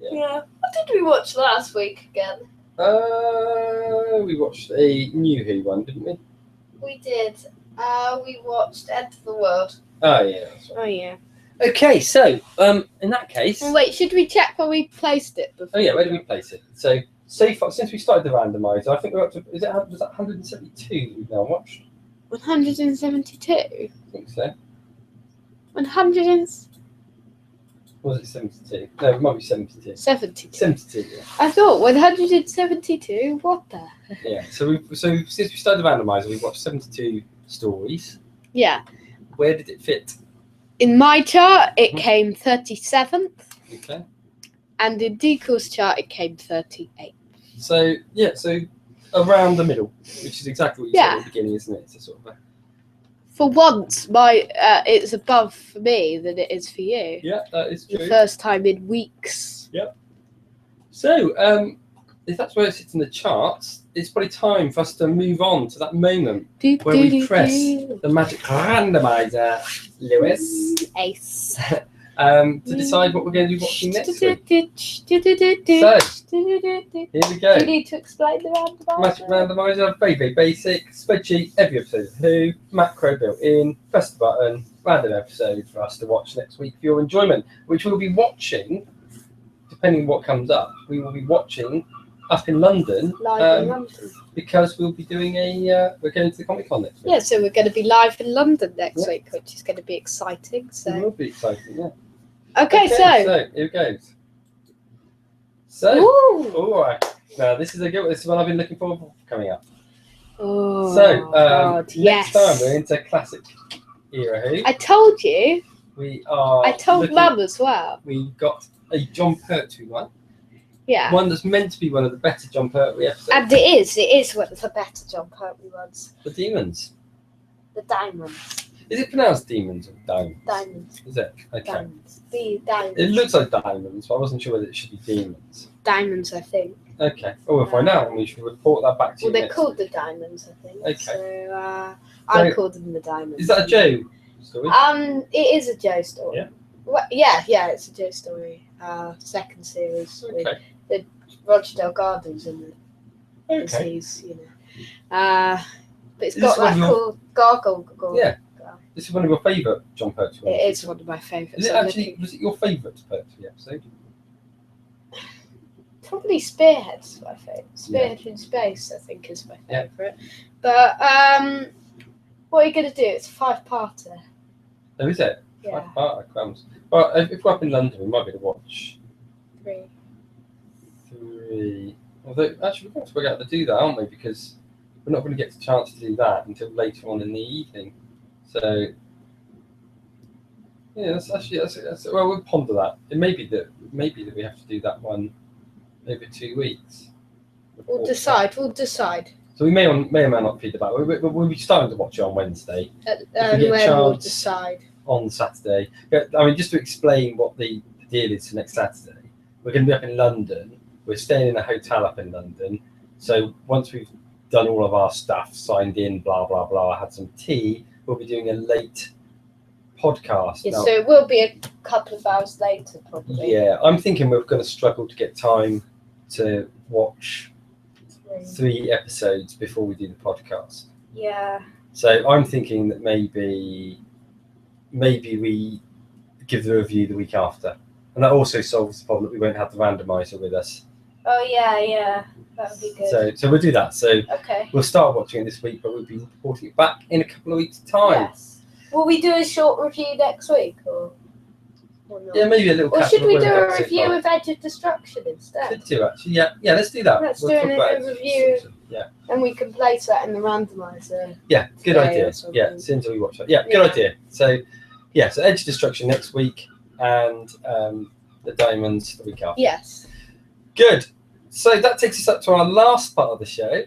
What did we watch last week again? We watched a New Who one, didn't we? We did. We watched End of the World. Oh yeah, that's right. Oh yeah. Okay, so in that case. Wait, should we check where we placed it before? Oh yeah, where did we place it? So far, since we started the randomizer, I think we're up to. Was that 172 that we've now watched? 172. I think so. 100. Was it 72? No, it might be 72. 72. 72. Yeah. I thought 172. What the? Yeah. So since we started the randomizer, we've watched 72 stories. Yeah. Where did it fit? In my chart, it came 37th. Okay. And in Decore's chart, it came 38th. So around the middle, which is exactly what you said at the beginning, isn't it? It's a sort of For once, my it's above for me than it is for you. Yeah, that is The true. first time in weeks. So, if that's where it sits in the charts, it's probably time for us to move on to that moment where we press the magic randomizer, Lewis, Ace. to decide what we're going to be watching next week. So, here we go. Do you need to explain the randomizer? Magic randomizer, very, very basic. Spreadsheet, every episode of Who, macro built in, press the button, random episode for us to watch next week for your enjoyment, which we'll be watching, depending on what comes up, we will be watching up in London. Live in London. Because we'll be doing we're going to the Comic-Con next week. Yeah, so we're going to be live in London next week, which is going to be exciting. It So will be exciting, yeah. Okay, so here goes. So, ooh. all right. Now, this is one I've been looking forward for coming up. Oh, So, God, next time we're into classic era Who. I told you. We are. I told Mum as well. We got a John Pertwee one. Yeah. One that's meant to be one of the better John Pertwee episodes. And it is one of the better John Pertwee ones. The Demons. The Diamonds. Is it pronounced Demons or Diamonds? Diamonds. Is it? Okay. Diamonds. The Diamonds. It looks like Diamonds, but I wasn't sure whether it should be Demons. Diamonds, I think. Okay. Oh, we'll find out, and we should report that back to you. Well, they're next called week. the Diamonds, I think. Okay. So I called them the Diamonds. Is that a Joe story? It is a Joe story. Yeah. Well, yeah, it's a Joe story. Second series with Roger Delgado's in it. Okay. He's, but it's Is got this one that of your- cool gargle. Yeah. This is one of your favourite John Pertwee ones. It is one of my favourites. Was it your favourite Pertwee episode? Probably Spearhead's my favourite. Spearhead in Space, I think, is my Yeah. favourite. But what are you going to do? It's a 5-parter. Oh, is it? Yeah. Crumbs. Well, if we're up in London, we might be able to watch 3. 3. Although, actually, we're going to work out to do that, aren't we? Because we're not going to get the chance to do that until later on in the evening. So, yeah, that's well, we'll ponder that. It may be that we have to do that one over 2 weeks. We'll decide. So we may or may not feed the back. We'll be starting to watch it on Wednesday. And get a when we'll chance. decide. On Saturday. Yeah, I mean, just to explain what the deal is for next Saturday, we're going to be up in London. We're staying in a hotel up in London. So once we've done all of our stuff, signed in, blah, blah, blah, had some tea, we'll be doing a late podcast. Yeah, Now, so it will be a couple of hours later, probably. yeah, I'm thinking we're going to struggle to get time to watch 3 episodes before we do the podcast. Yeah. So I'm thinking that maybe we give the review the week after. And that also solves the problem that we won't have the randomizer with us. Oh, yeah. That would be good. So we'll do that. So Okay. we'll start watching it this week, but we'll be reporting it back in a couple of weeks' time. Yes. Will we do a short review next week, or not? Yeah, maybe a little Or catch should up we when do we a get to review it. of Edge of Destruction instead? Could do, actually. Yeah, let's do that. Let's We'll do talk a about Edge of review. Destruction. Yeah. And we can place that in the randomizer. Yeah, good Today idea. or something. Yeah, as soon as we watch that. Yeah, good Yeah. idea. So Edge of Destruction next week and the Diamonds the week after. Yes. Good. So that takes us up to our last part of the show,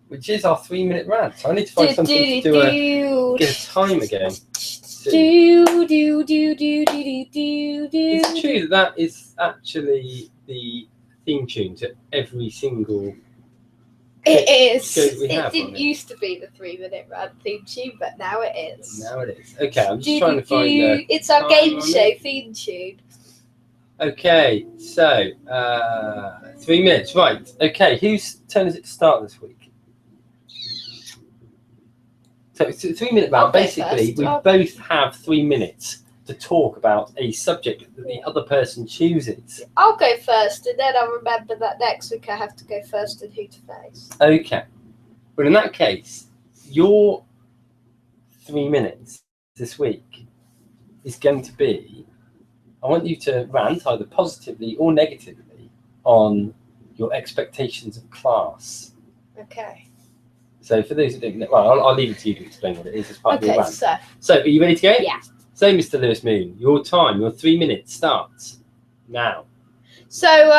which is our 3-minute rant. So I need to find something to do get a time again. It's true that is actually the theme tune to every single. It is. Good, we It have didn't on it. used to be the 3-minute rant theme tune, but now it is. Now it is. Okay, I'm just trying to find. It's our time game on show it. theme tune. Okay, so 3 minutes, right? Okay, whose turn is it to start this week? So it's a 3-minute I'll round. go Basically, first. we both have 3 minutes to talk about a subject that the other person chooses. I'll go first, and then I'll remember that next week I have to go first and who to face. Okay, well in that case, your 3 minutes this week is going to be. I want you to rant either positively or negatively on your expectations of class. Okay. So for those who don't know, well, I'll leave it to you to explain what it is as part of your Okay, rant. so So are you ready to go? yeah. So Mr. Lewis Moon, your 3 minutes starts now. So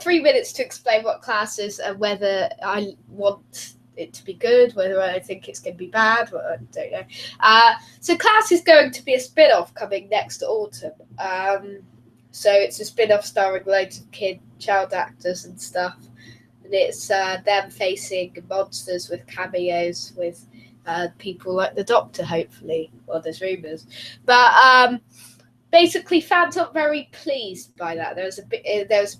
3 minutes to explain what class is and whether I want it to be good, whether I think it's going to be bad, I don't know. So Class is going to be a spin-off coming next autumn. So it's a spin-off starring loads of child actors and stuff. And it's them facing monsters with cameos with people like the Doctor, hopefully. Well, there's rumours. But basically, fans aren't very pleased by that. There was a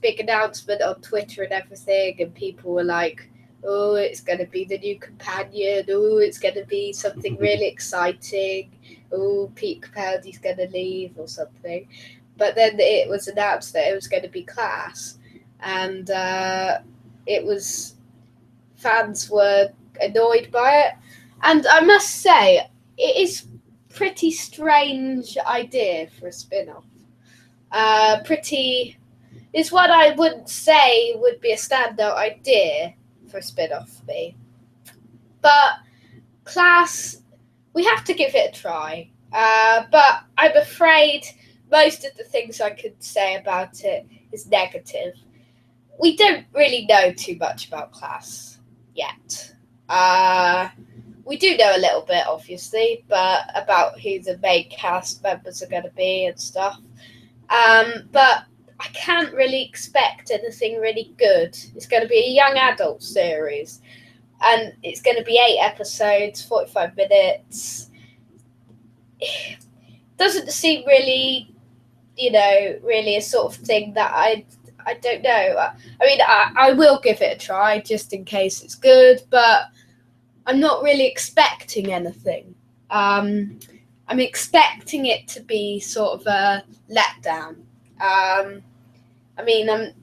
big announcement on Twitter and everything, and people were like, oh, it's going to be the new companion. Oh, it's going to be something really exciting. Oh, Pete Capaldi's going to leave or something. But then it was announced that it was going to be Class. And fans were annoyed by it. And I must say, it is pretty strange idea for a spin-off. It's what I wouldn't say would be a standout idea for a spin-off for me. But Class, we have to give it a try. But I'm afraid most of the things I could say about it is negative. We don't really know too much about Class yet. We do know a little bit, obviously, but about who the main cast members are going to be and stuff. But I can't really expect anything really good. It's going to be a young adult series, and it's going to be 8 episodes, 45 minutes. It doesn't seem really, really a sort of thing that I don't know. I mean, I will give it a try just in case it's good, but I'm not really expecting anything. I'm expecting it to be sort of a letdown.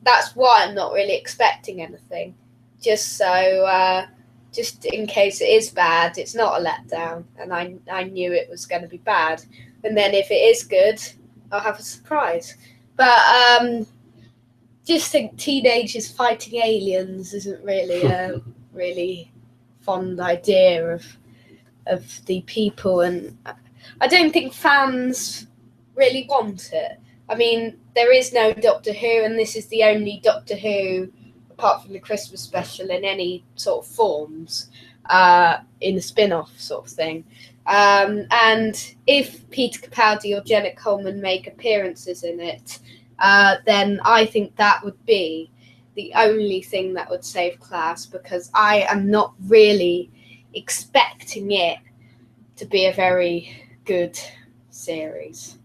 That's why I'm not really expecting anything. Just in case it is bad, it's not a letdown, and I knew it was going to be bad. And then if it is good, I'll have a surprise. But just think teenagers fighting aliens isn't really a really fond idea of the people, and I don't think fans really want it. I mean, there is no Doctor Who, and this is the only Doctor Who, apart from the Christmas special, in any sort of forms, in a spin-off sort of thing. And if Peter Capaldi or Jenna Coleman make appearances in it, then I think that would be the only thing that would save Class, because I am not really expecting it to be a very good series.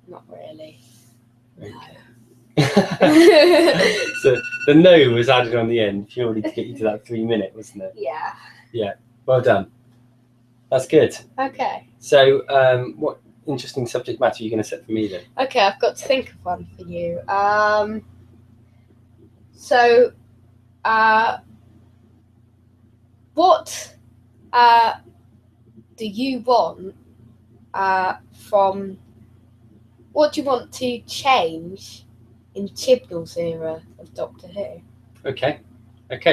Not really. Okay. So the no was added on the end purely to get you to that 3 minute, wasn't it? Yeah. Yeah. Well done. That's good. Okay. So what interesting subject matter are you going to set for me then? Okay, I've got to think of one for you. What do you want what do you want to change in Chibnall's era of Doctor Who? Okay,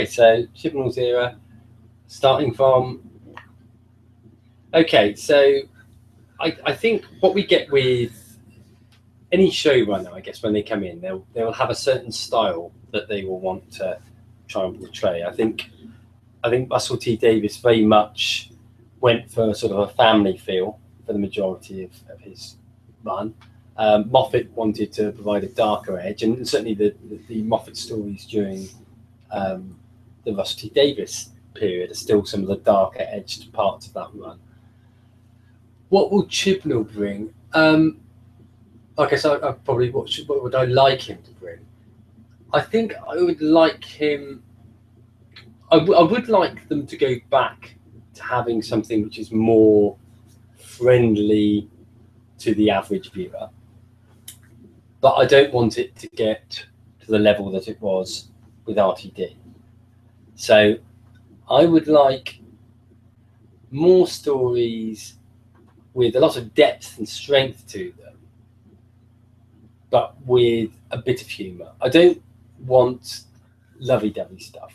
so Chibnall's era, starting from... Okay, so I think what we get with any showrunner, I guess, when they come in, they'll have a certain style that they will want to try and portray. I think Russell T Davies very much went for sort of a family feel for the majority of his run. Moffat wanted to provide a darker edge, and certainly the Moffat stories during the Russell T Davies period are still some of the darker edged parts of that run. What will Chibnall bring? Like I said, probably what would I like him to bring? I think I would like him. I would like them to go back to having something which is more friendly to the average viewer, but I don't want it to get to the level that it was with RTD. So I would like more stories with a lot of depth and strength to them, but with a bit of humour. I don't want lovey-dovey stuff.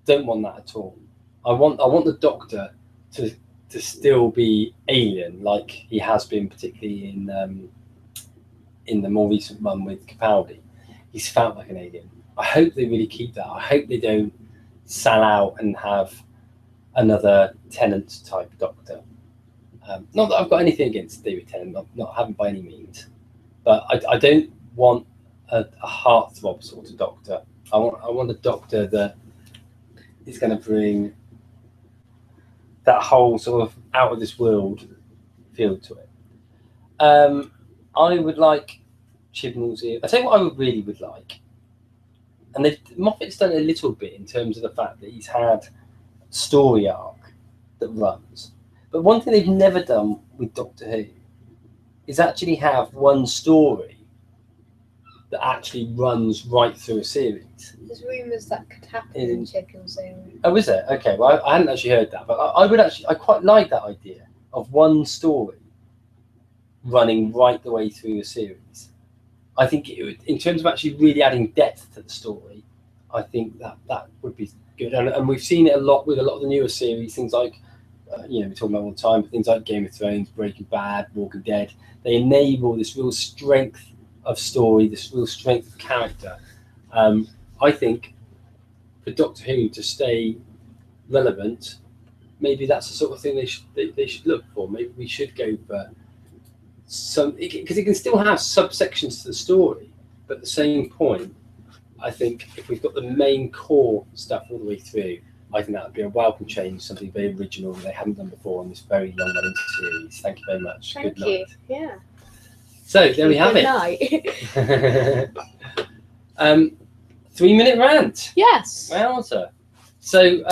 Don't want that at all. I want the Doctor to still be alien, like he has been, particularly in the more recent one with Capaldi. He's felt like an alien. I hope they really keep that. I hope they don't sell out and have another Tennant type Doctor. Not that I've got anything against David Tennant, not haven't by any means, but I don't want a heartthrob sort of Doctor. I want a Doctor that is going to bring that whole sort of out of this world feel to it. I would like Chibnall's ear. I tell you what I really would like, and Moffat's done a little bit in terms of the fact that he's had a story arc that runs. But one thing they've never done with Doctor Who is actually have one story that actually runs right through a series. There's rumours that could happen in Chibnall's ear. Oh, is it? Okay, well, I hadn't actually heard that, but I quite like that idea of one story running right the way through a series. I think it would, in terms of actually really adding depth to the story, I think that would be good. And we've seen it a lot with a lot of the newer series, things like, we talk about all the time, but things like Game of Thrones, Breaking Bad, Walking Dead. They enable this real strength of story, this real strength of character. I think for Doctor Who to stay relevant, maybe that's the sort of thing they should look for. Maybe we should go for some, because it can still have subsections to the story, but at the same point, I think if we've got the main core stuff all the way through, I think that would be a welcome change, something very original that they haven't done before on this very long running series. Thank you very much. Thank Good you. night. Yeah. So there we have Good it. night. 3-minute rant. Yes. Wowzer. So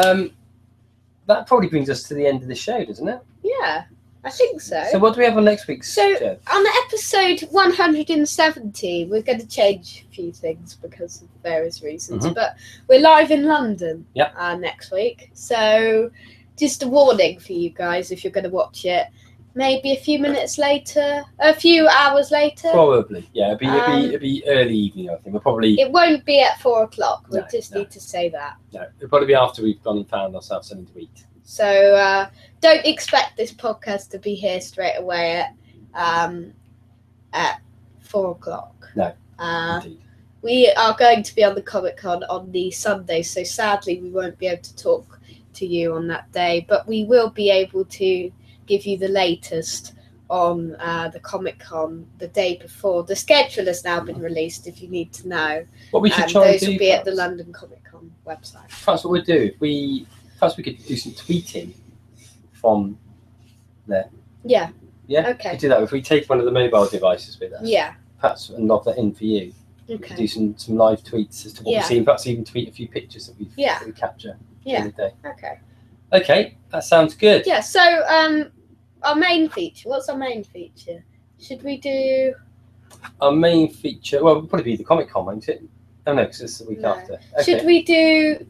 that probably brings us to the end of the show, doesn't it? Yeah, I think so. So what do we have on next week's So show? on episode 170, we're going to change a few things because of various reasons. Mhm. But we're live in London Yep. Next week. So just a warning for you guys if you're going to watch it. Maybe a few hours later. Probably, yeah. It'd be early evening, I think. We'll probably. It won't be at 4 o'clock. We No, just need to say that. No, it'll probably be after we've gone and found ourselves something to eat. So don't expect this podcast to be here straight away at 4 o'clock. No, indeed. We are going to be on the Comic-Con on the Sunday, so sadly we won't be able to talk to you on that day, but we will be able to give you the latest on the Comic-Con the day before. The schedule has now been released if you need to know. What we should try those and do, will be at the perhaps, London Comic-Con website. Perhaps what we'd do, perhaps we could do some tweeting from there. Yeah. Yeah? Okay. We could do that if we take one of the mobile devices with us. Yeah. Perhaps and log that in for you. We could Okay. do some live tweets as to what we've seen, perhaps even tweet a few pictures that we capture during the day. Okay. Okay, that sounds good. Yeah, so our main feature. What's our main feature? Should we do... Our main feature, well, it'll probably be the Comic-Con, won't it? Oh no, because it's the week after. Okay. Should we do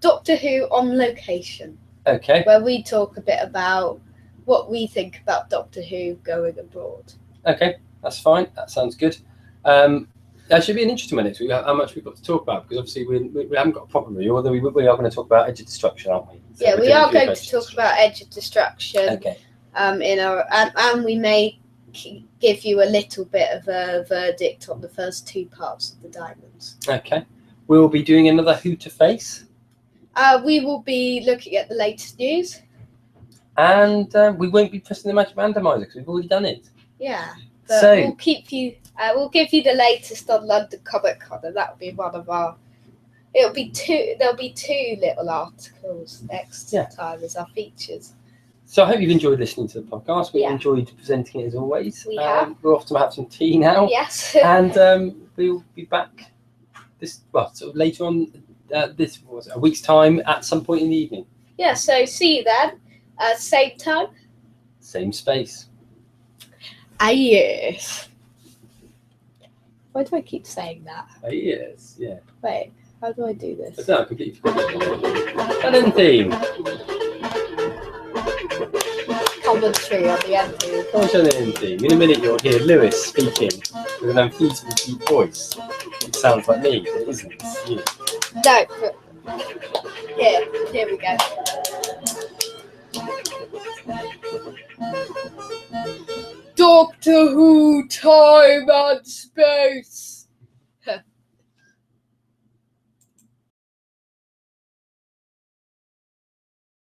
Doctor Who on location? Okay. Where we talk a bit about what we think about Doctor Who going abroad. Okay, that's fine. That sounds good. That should be an interesting one next week, how much we've got to talk about, because obviously we haven't got a proper review, although we are going to talk about Edge of Destruction, aren't we? So yeah, we are going to Edge talk about Edge of Destruction. Okay. In our and we may give you a little bit of a verdict on the first 2 parts of the Diamonds. Okay. We'll be doing another Who to Face. We will be looking at the latest news. And we won't be pressing the magic randomizer because we've already done it. Yeah. But So we'll keep you. We'll give you the latest on London Comic Con, and that'll be one of our. It'll be 2. There'll be 2 little articles next time as our features. So I hope you've enjoyed listening to the podcast. We Yeah. enjoyed presenting it as always. We have. We're off to have some tea now. Yes. And we'll be back sort of later on a week's time at some point in the evening. Yeah. So see you then. Same time. Same space. Yes. Why do I keep saying that? Yes, yeah. Wait, how do I do I this? don't know, I completely forgot. Canon theme. Commentary on the end theme. Come on, Canon theme. In a minute you'll hear Lewis speaking with an unfeasible deep voice. It sounds like me, but it isn't. It's you. No, but here we go. Doctor Who, time and space.